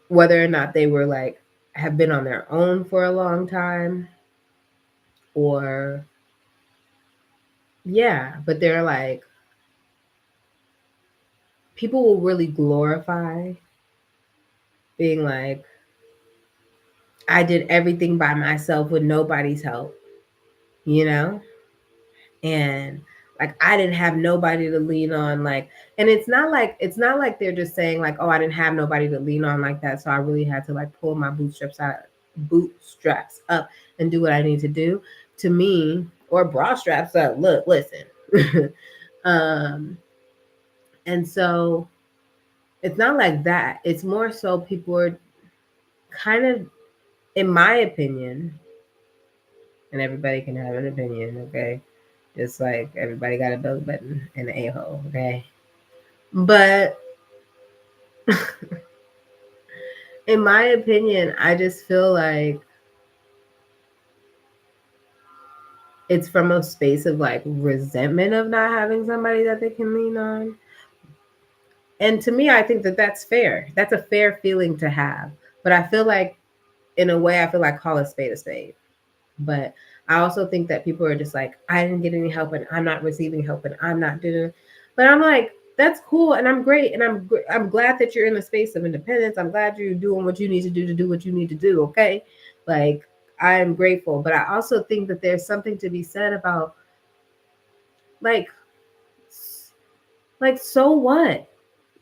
whether or not they were like, have been on their own for a long time or, yeah, but they're like, people will really glorify being like, I did everything by myself with nobody's help, you know? And like I didn't have nobody to lean on, like, and it's not like they're just saying like, oh, I didn't have nobody to lean on like that, so I really had to like pull my bootstraps up and do what I need to do. To me, or bra straps up. Look, listen. um and so it's not like that. It's more so people are kind of, in my opinion, and everybody can have an opinion, okay? Just like everybody got a belly button and an a-hole, okay? But in my opinion, I just feel like it's from a space of like resentment of not having somebody that they can lean on. And to me, I think that that's fair. That's a fair feeling to have. But I feel like, in a way, I feel like call a spade a spade. But I also think that people are just like, I didn't get any help and I'm not receiving help and I'm not doing it. But I'm like, that's cool and I'm great and I'm glad that you're in the space of independence. I'm glad you're doing what you need to do what you need to do, okay? Like, I am grateful, but I also think that there's something to be said about like so what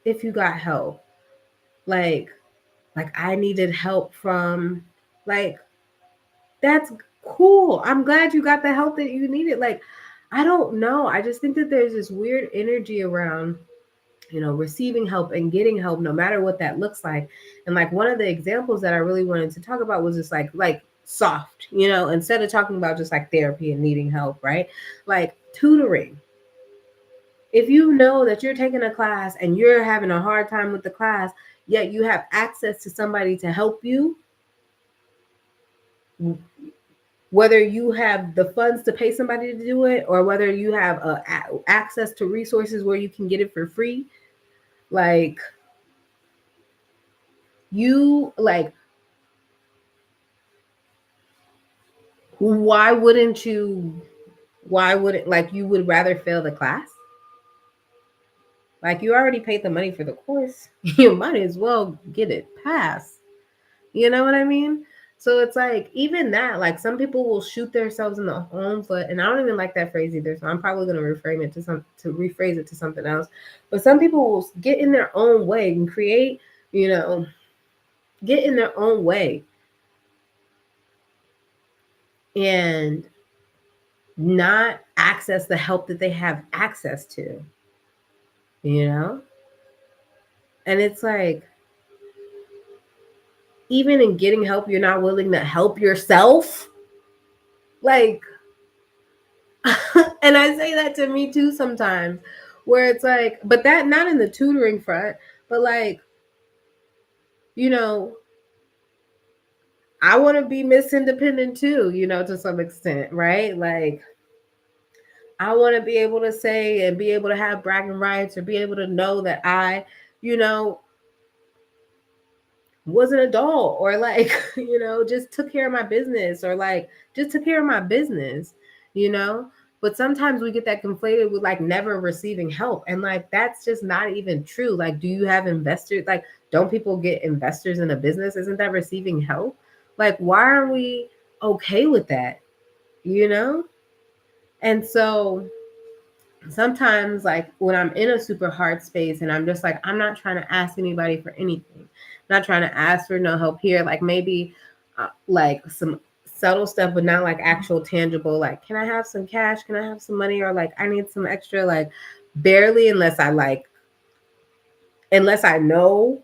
if you got help? Like I needed help from like That's cool. I'm glad you got the help that you needed. Like, I don't know. I just think that there's this weird energy around, receiving help and getting help, no matter what that looks like. And like one of the examples that I really wanted to talk about was just like soft, instead of talking about just like therapy and needing help, right? Like tutoring. If you know that you're taking a class and you're having a hard time with the class, yet you have access to somebody to help you, whether you have the funds to pay somebody to do it or whether you have access to resources where you can get it for free, like you like why wouldn't you why wouldn't like you would rather fail the class? Like you already paid the money for the course. You might as well get it passed. You know what I mean? So it's like even that, like some people will shoot themselves in the own foot, and I don't even like that phrase either. So I'm probably gonna rephrase it to something else. But some people will get in their own way and create, you know, get in their own way and not access the help that they have access to, you know? And it's like even in getting help, you're not willing to help yourself. Like and I say that to me too sometimes, where it's like, but that not in the tutoring front, but like, you know, I want to be Miss Independent too, to some extent, right? Like, I want to be able to say and be able to have bragging rights or be able to know that I, you know, was an adult or like, just took care of my business or like just took care of my business, you know? But sometimes we get that conflated with like never receiving help. And like that's just not even true. Like, do you have investors? Like, don't people get investors in a business? Isn't that receiving help? Like, why are we okay with that? You know? And so sometimes like when I'm in a super hard space and I'm just like, I'm not trying to ask anybody for anything, I'm not trying to ask for no help here, like maybe like some subtle stuff but not like actual tangible, like can I have some cash, can I have some money, or like I need some extra, like barely, unless I know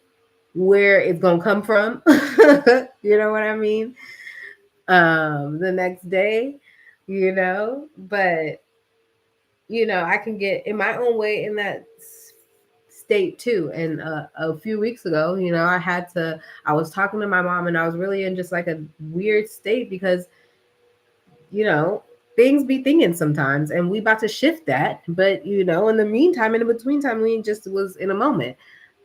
where it's gonna come from. You know what I mean? The next day, but I can get in my own way in that state too. And a few weeks ago, I was talking to my mom and I was really in just like a weird state because, you know, things be thinking sometimes and we about to shift that. But, in the meantime, in the between time, we just was in a moment.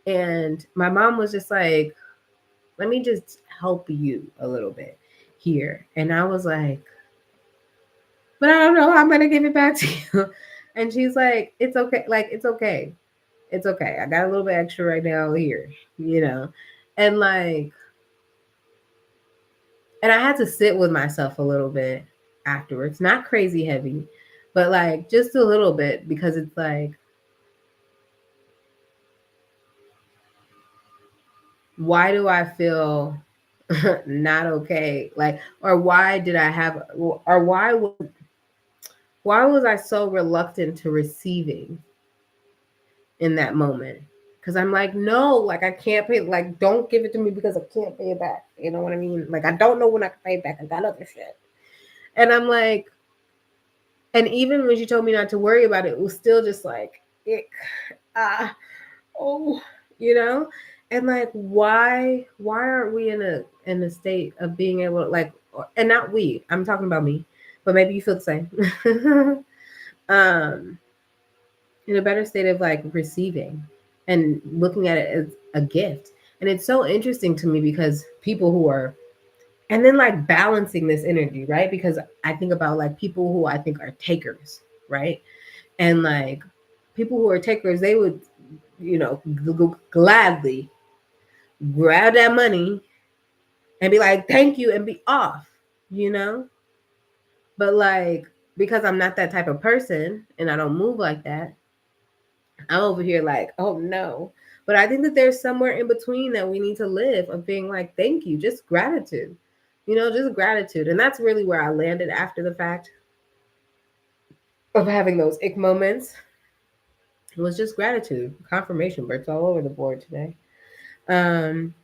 And my mom was just like, let me just help you a little bit here. And I was like, but I don't know, I'm going to give it back to you. And she's like, it's okay. Like, it's okay. It's okay. I got a little bit extra right now here, and like, and I had to sit with myself a little bit afterwards, not crazy heavy, but like just a little bit because it's like, why do I feel not okay? Like, or why did I have, or why was I so reluctant to receiving in that moment? Because I'm like, no, like I can't pay, like don't give it to me because I can't pay it back. You know what I mean? Like I don't know when I can pay it back. I got other shit. And I'm like, and even when she told me not to worry about it, it was still just like, ick, ah, oh, you know? And like, why aren't we in a state of being able to like, and not we, I'm talking about me, but maybe you feel the same. um, in a better state of like receiving and looking at it as a gift. And it's so interesting to me because people who are, and then like balancing this energy, right? Because I think about like people who I think are takers, right? And like people who are takers, they would, gladly grab that money and be like, thank you, and be off, you know? But like, because I'm not that type of person and I don't move like that, I'm over here like, oh no. But I think that there's somewhere in between that we need to live of being like, thank you, just gratitude, just gratitude. And that's really where I landed after the fact of having those ick moments. It was just gratitude, confirmation birds all over the board today. Um,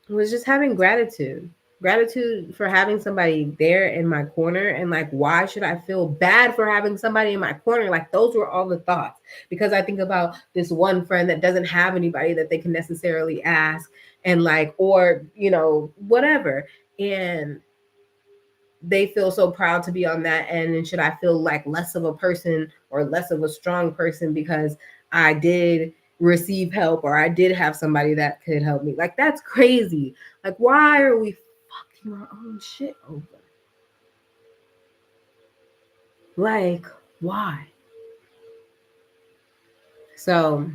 was just having gratitude for having somebody there in my corner, and like, why should I feel bad for having somebody in my corner? Like, those were all the thoughts, because I think about this one friend that doesn't have anybody that they can necessarily ask, and like, or whatever, and they feel so proud to be on that end, and should I feel like less of a person or less of a strong person because I did receive help, or I did have somebody that could help me? Like, that's crazy. Like, why are we fucking our own shit over? Like, why? So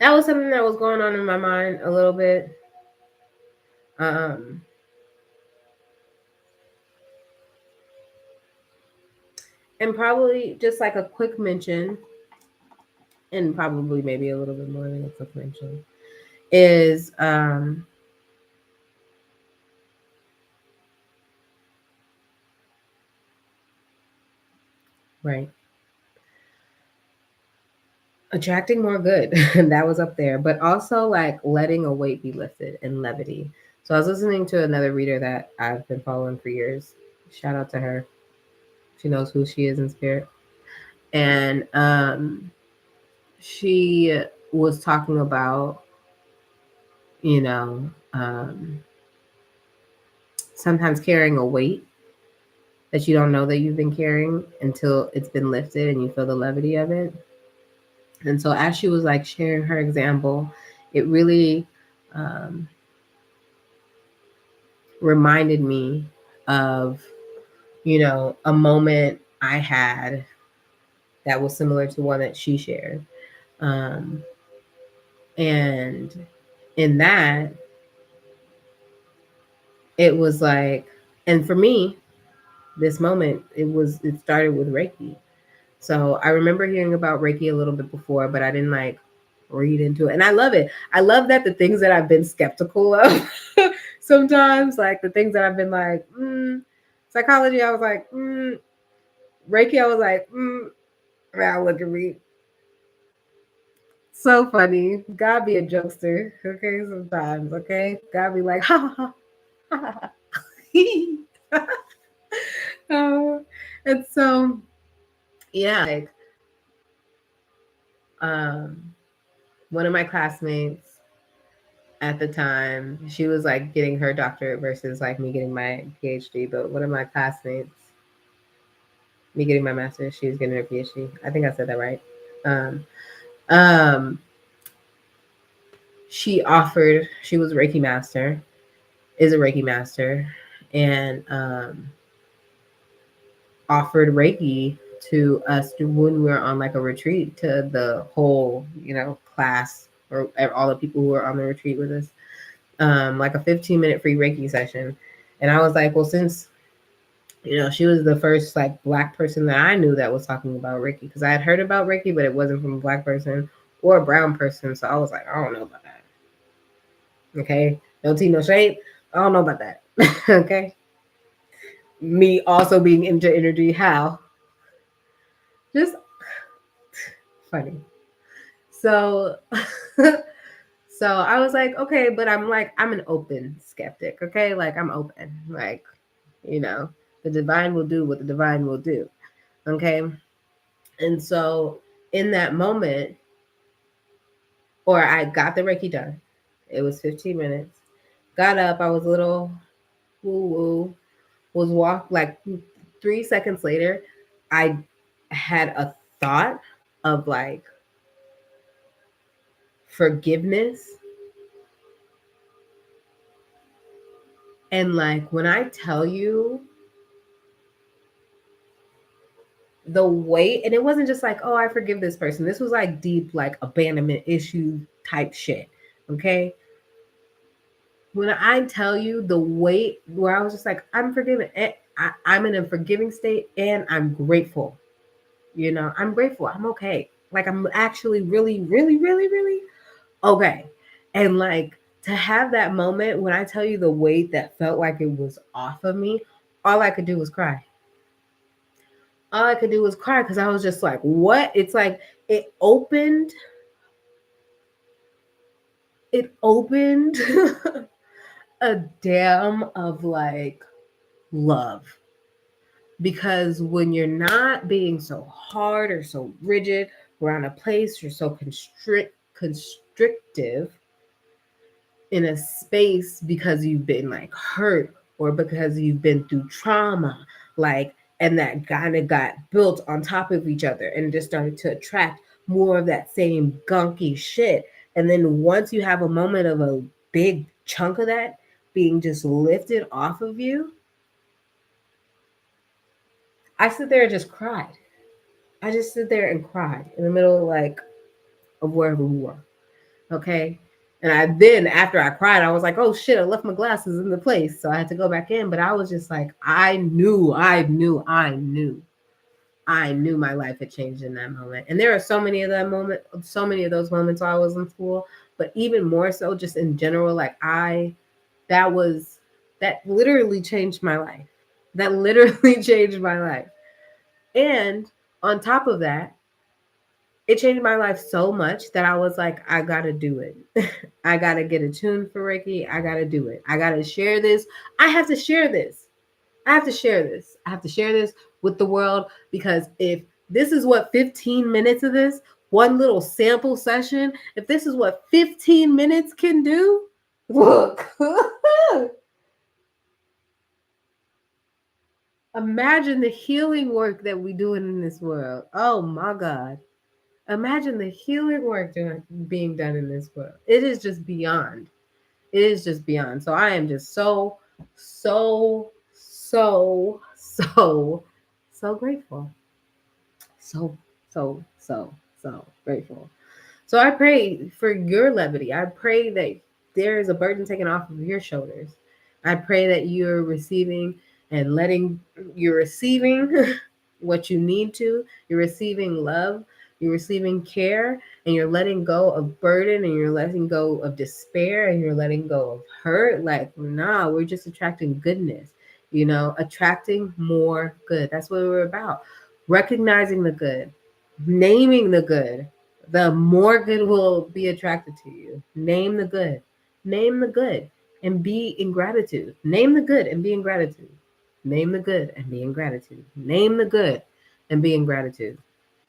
that was something that was going on in my mind a little bit. um and probably just like a quick mention, and probably maybe a little bit more than a quick mention, is right, attracting more good. That was up there, but also like letting a weight be lifted and levity. So I was listening to another reader that I've been following for years. Shout out to her. She knows who she is in spirit. And she was talking about, you know um, sometimes carrying a weight that you don't know that you've been carrying until it's been lifted and you feel the levity of it. And so as she was like sharing her example, it really um, reminded me of, a moment I had that was similar to one that she shared. Um, and in that, it was like, and for me, this moment, it started with Reiki. So I remember hearing about Reiki a little bit before, but I didn't like read into it. And I love it. I love that the things that I've been skeptical of sometimes, like the things that I've been like, psychology, I was like, Reiki, I was like, now look at me. So funny. God be a jokester, okay, sometimes, okay? God be like, ha ha ha. Oh, and so, yeah, like, um, one of my classmates at the time, she was like getting her doctorate versus like me getting my PhD. But one of my classmates, me getting my master's, she was getting her PhD. I think I said that right. Um, um, she was Reiki master, is a Reiki master, and offered Reiki to us when we were on like a retreat, to the whole, class, or all the people who were on the retreat with us, like a 15-minute free Reiki session. And I was like, well, since she was the first like Black person that I knew that was talking about Reiki, because I had heard about Reiki, but it wasn't from a Black person or a brown person. So I was like, I don't know about that. Okay, no tea, no shade. I don't know about that. Okay, me also being into energy, how just funny. So, so I was like, okay, but I'm an open skeptic. Okay, like I'm open, like you know, the divine will do what the divine will do. Okay, and so in that moment, or I got the Reiki done. It was 15 minutes. Got up. I was a little woo woo. Was walk like 3 seconds later. I had a thought of like forgiveness. And like when I tell you the weight, and it wasn't just like, oh, I forgive this person. This was like deep, like abandonment issue type shit. Okay. When I tell you the weight, where I was just like, I'm forgiven. I'm in a forgiving state, and I'm grateful. I'm grateful. I'm okay. Like I'm actually really, really, really, really okay. And like To have that moment, when I tell you the weight that felt like it was off of me, all I could do was cry. All I could do was cry because I was just like, what? It's like it opened a dam of like love. Because when you're not being so hard or so rigid around a place, you're so constrictive in a space because you've been like hurt or because you've been through trauma, like, and that kind of got built on top of each other and just started to attract more of that same gunky shit. And then once you have a moment of a big chunk of that being just lifted off of you, I sit there and just cried. I just sit there and cried in the middle, like, of wherever we were. Okay. And I then, after I cried, I was like, oh shit, I left my glasses in the place. So I had to go back in. But I was just like, I knew my life had changed in that moment. And there are so many of those moments while I was in school, but even more so just in general, like that was, that literally changed my life. That literally changed my life. And on top of that, it changed my life so much that I was like, I gotta do it. I gotta get a tune for Ricky. I gotta do it. I gotta share this. I have to share this. I have to share this. I have to share this with the world because if this is what 15 minutes of this, one little sample session, if this is what 15 minutes can do, look, imagine the healing work that we doing in this world. Oh my God. Imagine the healing work being done in this world. It is just beyond. It is just beyond. So I am just so, so, so, so, so grateful. So, so grateful. So I pray for your levity. I pray that there is a burden taken off of your shoulders. I pray that and letting, you're receiving what you need to. You're receiving love. You're receiving care, and you're letting go of burden, and you're letting go of despair, and you're letting go of hurt. Like, nah, we're just attracting goodness, attracting more good. That's what we're about. Recognizing the good, naming the good, the more good will be attracted to you. Name the good. Name the good and be in gratitude. Name the good and be in gratitude. Name the good and be in gratitude. Name the good and be in gratitude.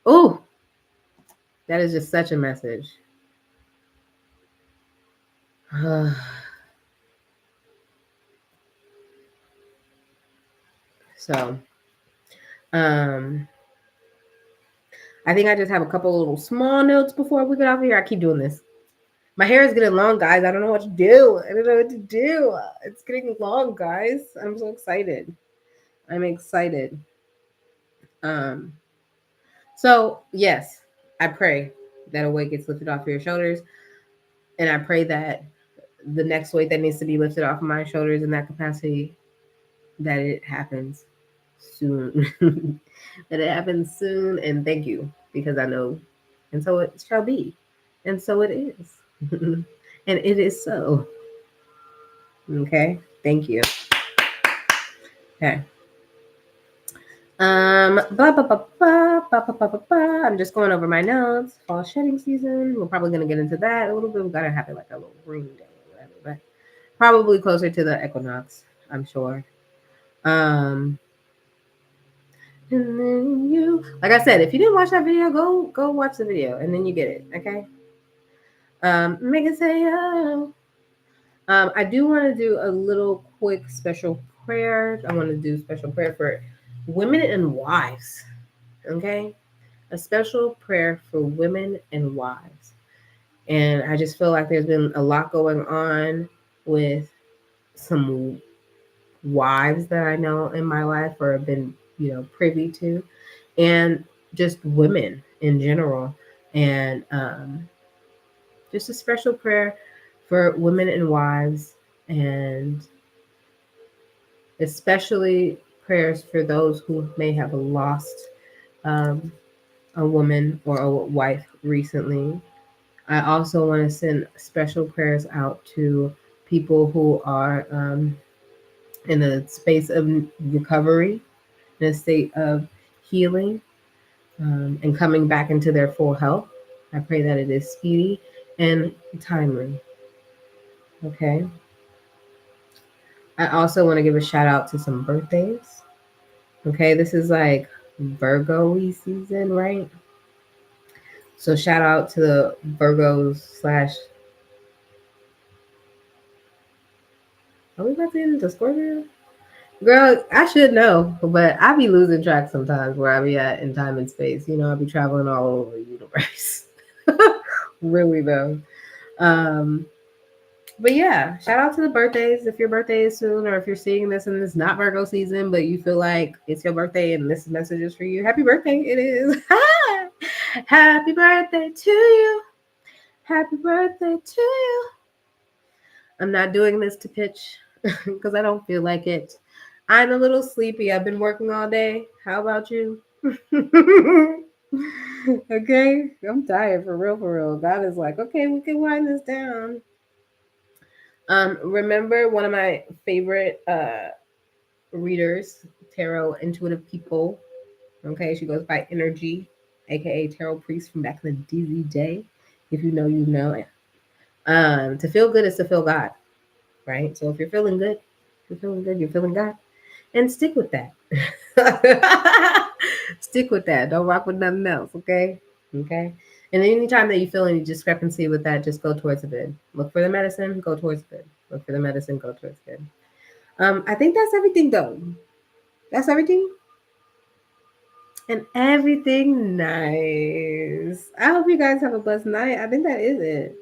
Oh, that is just such a message. So, I think I just have a couple little small notes before we get off here. I keep doing this. My hair is getting long, guys. I don't know what to do. I don't know what to do. It's getting long, guys. I'm so excited. I'm excited. Um, so yes, I pray that a weight gets lifted off your shoulders. And I pray that the next weight that needs to be lifted off of my shoulders in that capacity, that it happens soon. That it happens soon. And thank you, because I know, and so it shall be. And so it is. And it is so. Okay. Thank you. Okay. Blah, blah, blah, blah, blah, blah, blah, blah. I'm just going over my notes. Fall shedding season. We're probably gonna get into that a little bit. We gotta have it like a little ring day or whatever, but probably closer to the equinox, I'm sure. And then like I said, if you didn't watch that video, go watch the video, and then you get it. Okay. Make it say oh. I do want to do a little quick special prayer. I want to do special prayer for women and wives. Okay. A special prayer for women and wives. And I just feel like there's been a lot going on with some wives that I know in my life or have been, privy to, and just women in general. And just a special prayer for women and wives, and especially prayers for those who may have lost a woman or a wife recently. I also want to send special prayers out to people who are in a space of recovery, in a state of healing, and coming back into their full health. I pray that it is speedy and timely. Okay. I also want to give a shout out to some birthdays. Okay. This is like Virgo season, right? So shout out to the Virgos slash. Are we about to get into Scorpio? Girl, I should know, but I be losing track sometimes where I be at in time and space. You know, I be traveling all over the universe. Really though. Um, but yeah, shout out to the birthdays. If your birthday is soon, or if you're seeing this and it's not Virgo season, but you feel like it's your birthday and this message is for you, happy birthday! It is. Happy birthday to you. Happy birthday to you. I'm not doing this to pitch because I don't feel like it. I'm a little sleepy. I've been working all day. How about you? Okay, I'm tired for real, for real. God is like, okay, we can wind this down. Remember one of my favorite readers, tarot intuitive people. Okay, she goes by Energy, aka Tarot Priest from back in the DZ day. If you know, you know. To feel good is to feel God, right? So if you're feeling good, you're feeling good, you're feeling God, and stick with that. Stick with that. Don't rock with nothing else, okay? Okay. And anytime that you feel any discrepancy with that, just go towards the good. Look for the medicine, go towards the good. Look for the medicine, go towards the good. I think that's everything though. That's everything. And everything nice. I hope you guys have a blessed night. I think that is it.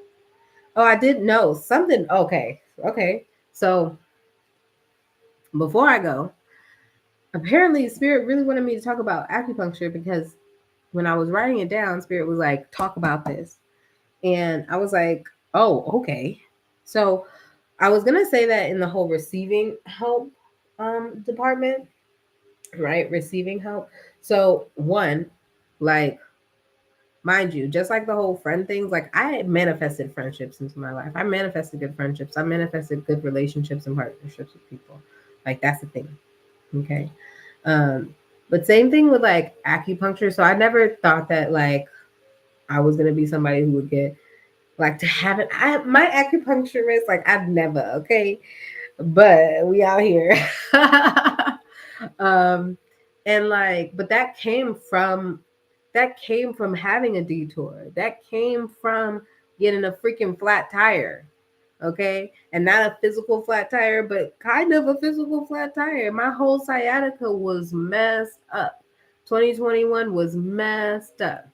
Oh, I did know something. Okay. Okay. So before I go, apparently Spirit really wanted me to talk about acupuncture because when I was writing it down, Spirit was like, talk about this. And I was like, oh, okay. So I was gonna say that in the whole receiving help department, right? Receiving help. So one, like, mind you, just like the whole friend things, like I manifested friendships into my life. I manifested good friendships. I manifested good relationships and partnerships with people. Like that's the thing. Okay. Um, but same thing with like acupuncture. So I never thought that like I was gonna be somebody who would get like to have it. My acupuncturist, like I've never, okay, but we out here. um, and like, but that came from having a detour. That came from getting a freaking flat tire. Okay. And not a physical flat tire, but kind of a physical flat tire. My whole sciatica was messed up. 2021 was messed up.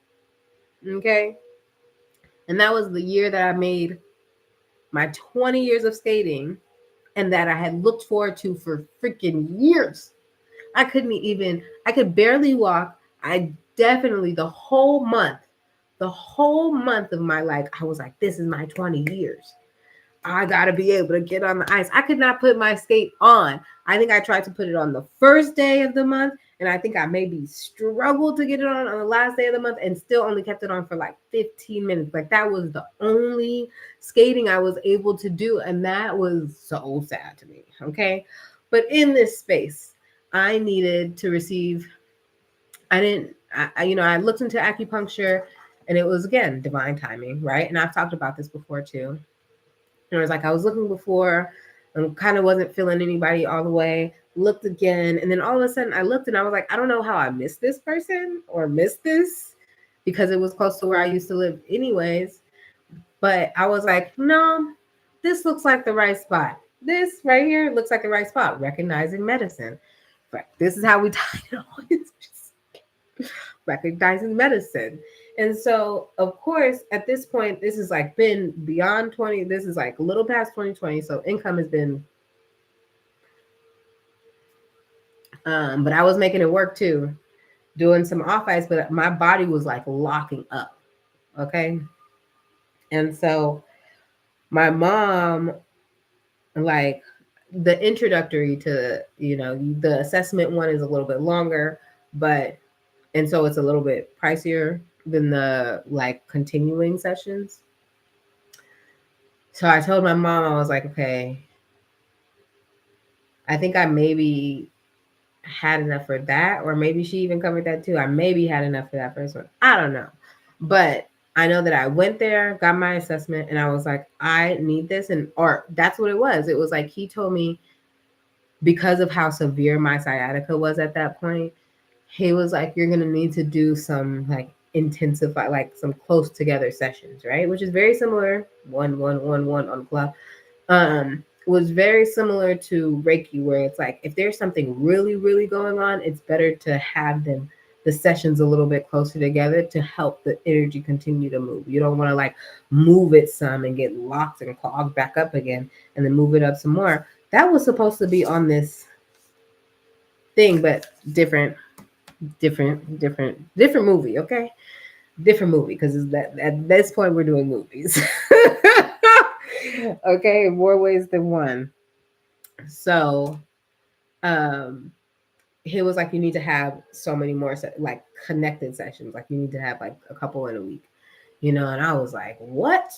Okay. And that was the year that I made my 20 years of skating and that I had looked forward to for freaking years. I could barely walk. I definitely, the whole month of my life, I was like, this is my 20 years. I gotta be able to get on the ice. I could not put my skate on. I think I tried to put it on the first day of the month, and I think I maybe struggled to get it on the last day of the month, and still only kept it on for like 15 minutes. Like that was the only skating I was able to do, and that was so sad to me. Okay, but in this space, I needed to receive. I didn't. I looked into acupuncture, and it was again divine timing, right? And I've talked about this before too. And it was like I was looking before and kind of wasn't feeling anybody all the way. Looked again, and then all of a sudden I looked and I was like, I don't know how I missed this person or missed this because it was close to where I used to live, anyways. But I was like, no, this looks like the right spot. This right here looks like the right spot. Recognizing medicine. Right. This is how we tie it all. Recognizing medicine. And so, of course, at this point, this has like been beyond 20. This is like a little past 2020. So income has been, but I was making it work too, doing some off ice, but my body was like locking up. Okay. And so my mom, like the introductory to, the assessment one is a little bit longer, but and so it's a little bit pricier than the like continuing sessions. So I told my mom, I was like, okay, I think I maybe had enough for that, or maybe she even covered that too. I maybe had enough for that first one. I don't know. But I know that I went there, got my assessment, and I was like, I need this. And, or that's what it was. It was like he told me, because of how severe my sciatica was at that point, he was like, you're going to need to do some like intensify, like some close together sessions, right? Which is very similar. 1 1 1 1 on the clock. Was very similar to Reiki, where it's like if there's something really, really going on, it's better to have the sessions a little bit closer together to help the energy continue to move. You don't want to like move it some and get locked and clogged back up again and then move it up some more. That was supposed to be on this thing, but different movie, okay? Different movie, because that at this point we're doing movies. Okay, more ways than one. So um he was like, you need to have so many more like connected sessions, like you need to have like a couple in a week, you know. And I was like, what?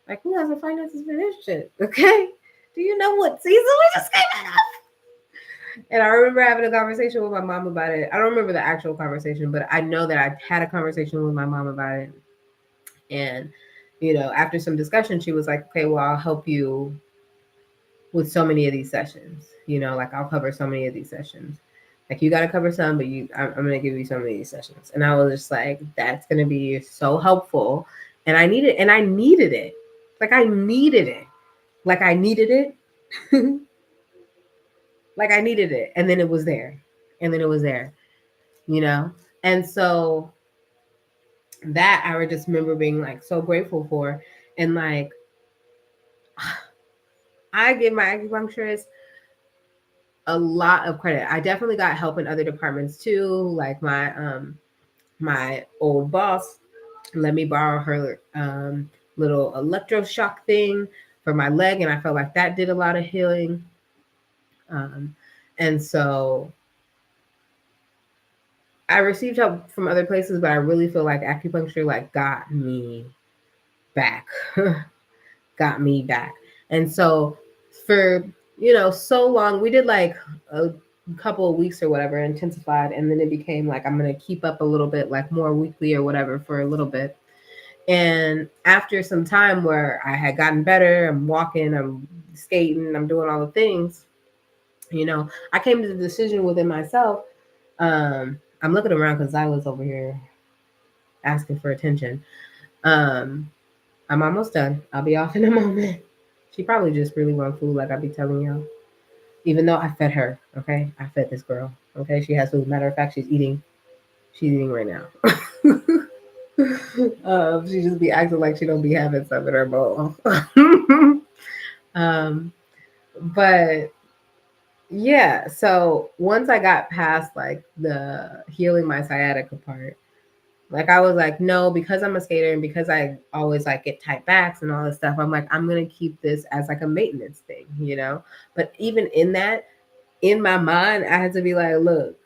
Like, who has the finances for this shit? Okay, do you know what season we just came out of? And I remember having a conversation with my mom about it. I don't remember the actual conversation, but I know that I had a conversation with my mom about it. And you know, after some discussion, she was like, okay, well, I'll help you with so many of these sessions. You know, like I'll cover so many of these sessions. Like you got to cover some, but I'm gonna give you so many of these sessions. And I was just like, that's gonna be so helpful. And I needed, and I needed it. Like I needed it. Like I needed it. Like I needed it. And then it was there. And then it was there. You know. And so that I just remember being like so grateful for, and like I give my acupuncturist a lot of credit. I definitely got help in other departments too. Like my old boss let me borrow her little electroshock thing for my leg, and I felt like that did a lot of healing. Um, and so I received help from other places, but I really feel like acupuncture like got me back, got me back. And so for so long we did like a couple of weeks or whatever, intensified, and then it became like I'm gonna keep up a little bit, like more weekly or whatever for a little bit. And after some time where I had gotten better, I'm walking, I'm skating, I'm doing all the things, I came to the decision within myself. I'm looking around because I was over here asking for attention. um I'm almost done. I'll be off in a moment. She probably just really wants food, like I be telling y'all. Even though I fed her, okay? I fed this girl, okay? She has food. Matter of fact, she's eating. She's eating right now. She just be acting like she don't be having stuff in her bowl. um, but yeah, so once I got past like the healing my sciatica part, like I was like, no, because I'm a skater and because I always like get tight backs and all this stuff, I'm like, I'm gonna keep this as like a maintenance thing. But even in that, in my mind, I had to be like, look,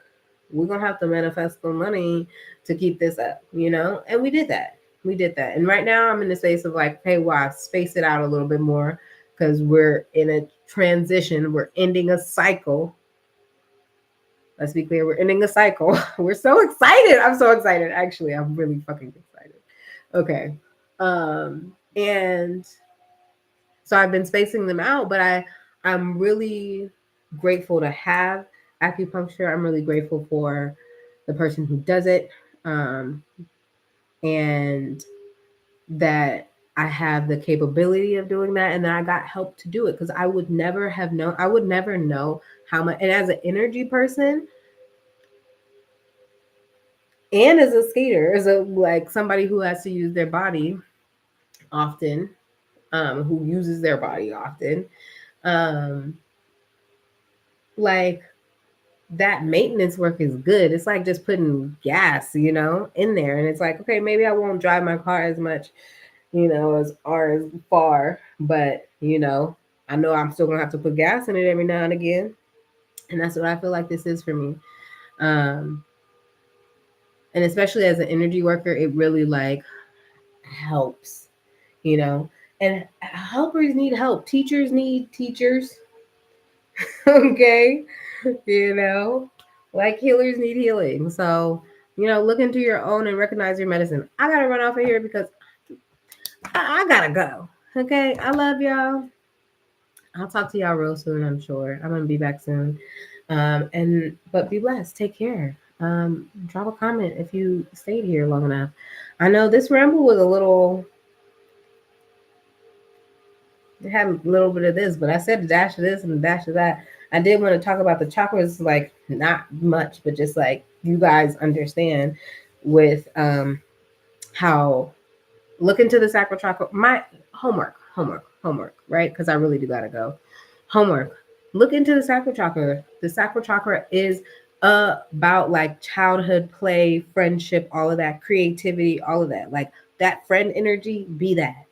we're gonna have to manifest the money to keep this up. And we did that. We did that. And right now I'm in the space of like, hey, well, I've spaced it out a little bit more because we're in a transition. We're ending a cycle. Let's be clear, we're ending a cycle. We're so excited. I'm so excited. Actually, I'm really fucking excited. Okay. And so I've been spacing them out, but I'm really grateful to have acupuncture. I'm really grateful for the person who does it. And that I have the capability of doing that, and that I got help to do it, because I would never have known. I would never know how much. And as an energy person, and as a skater, as a like somebody who has to use their body often, who uses their body often, um, like that maintenance work is good. It's like just putting gas, in there, and it's like, okay, maybe I won't drive my car as much, as far, but I know I'm still gonna have to put gas in it every now and again, and that's what I feel like this is for me. Um, and especially as an energy worker, it really like helps, you know. And helpers need help. Teachers need teachers. Okay. You know, like healers need healing. So, look into your own and recognize your medicine. I got to run off of here because I got to go. Okay. I love y'all. I'll talk to y'all real soon, I'm sure. I'm going to be back soon. But be blessed. Take care. Drop a comment if you stayed here long enough. I know this ramble was a little, it had a little bit of this, but I said a dash of this and a dash of that. I did want to talk about the chakras, like not much, but just like you guys understand with how look into the sacral chakra. My homework, right? Because I really do gotta go. Homework. Look into the sacral chakra. The sacral chakra is about like childhood play, friendship, all of that, creativity, all of that. Like that friend energy, be that.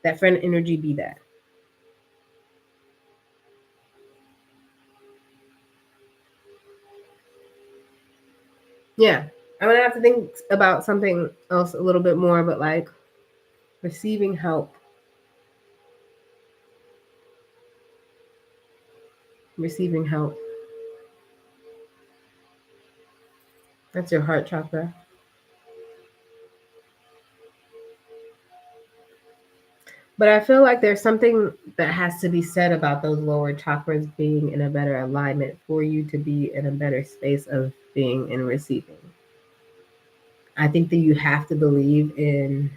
That friend energy, be that. Yeah. I'm gonna have to think about something else a little bit more, but like receiving help. Receiving help. That's your heart chakra. But I feel like there's something that has to be said about those lower chakras being in a better alignment for you to be in a better space of being in receiving. I think that you have to believe in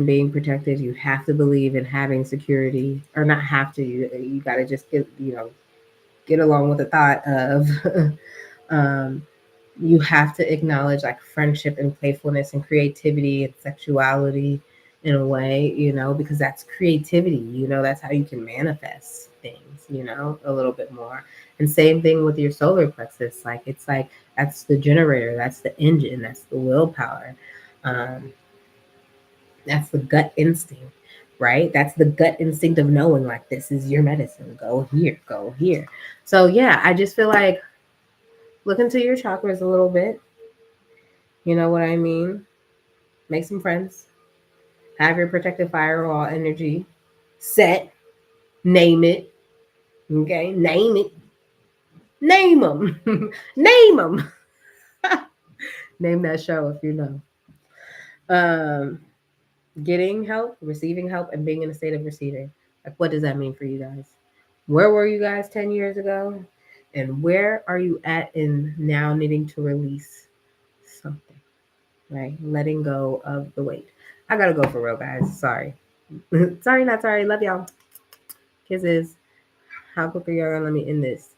being protected. You have to believe in having security, or not have to. You got to just get along with the thought of um, you have to acknowledge like friendship and playfulness and creativity and sexuality in a way, because that's creativity, that's how you can manifest things, a little bit more. And same thing with your solar plexus. Like it's like that's the generator, that's the engine, that's the willpower. Um, that's the gut instinct, right? That's the gut instinct of knowing like this is your medicine. Go here, go here. So yeah, I just feel like look into your chakras a little bit. You know what I mean? Make some friends. Have your protective firewall energy set. Name it. Okay? Name it. Name them. Name them. Name that show if you know. Um, Getting help, receiving help, and being in a state of receiving. Like, what does that mean for you guys? Where were you guys 10 years ago? And where are you at in now needing to release something, right? Letting go of the weight. I gotta go for real, guys. Sorry. Sorry, not sorry. Love y'all. Kisses. How quick are y'all gonna let me end this?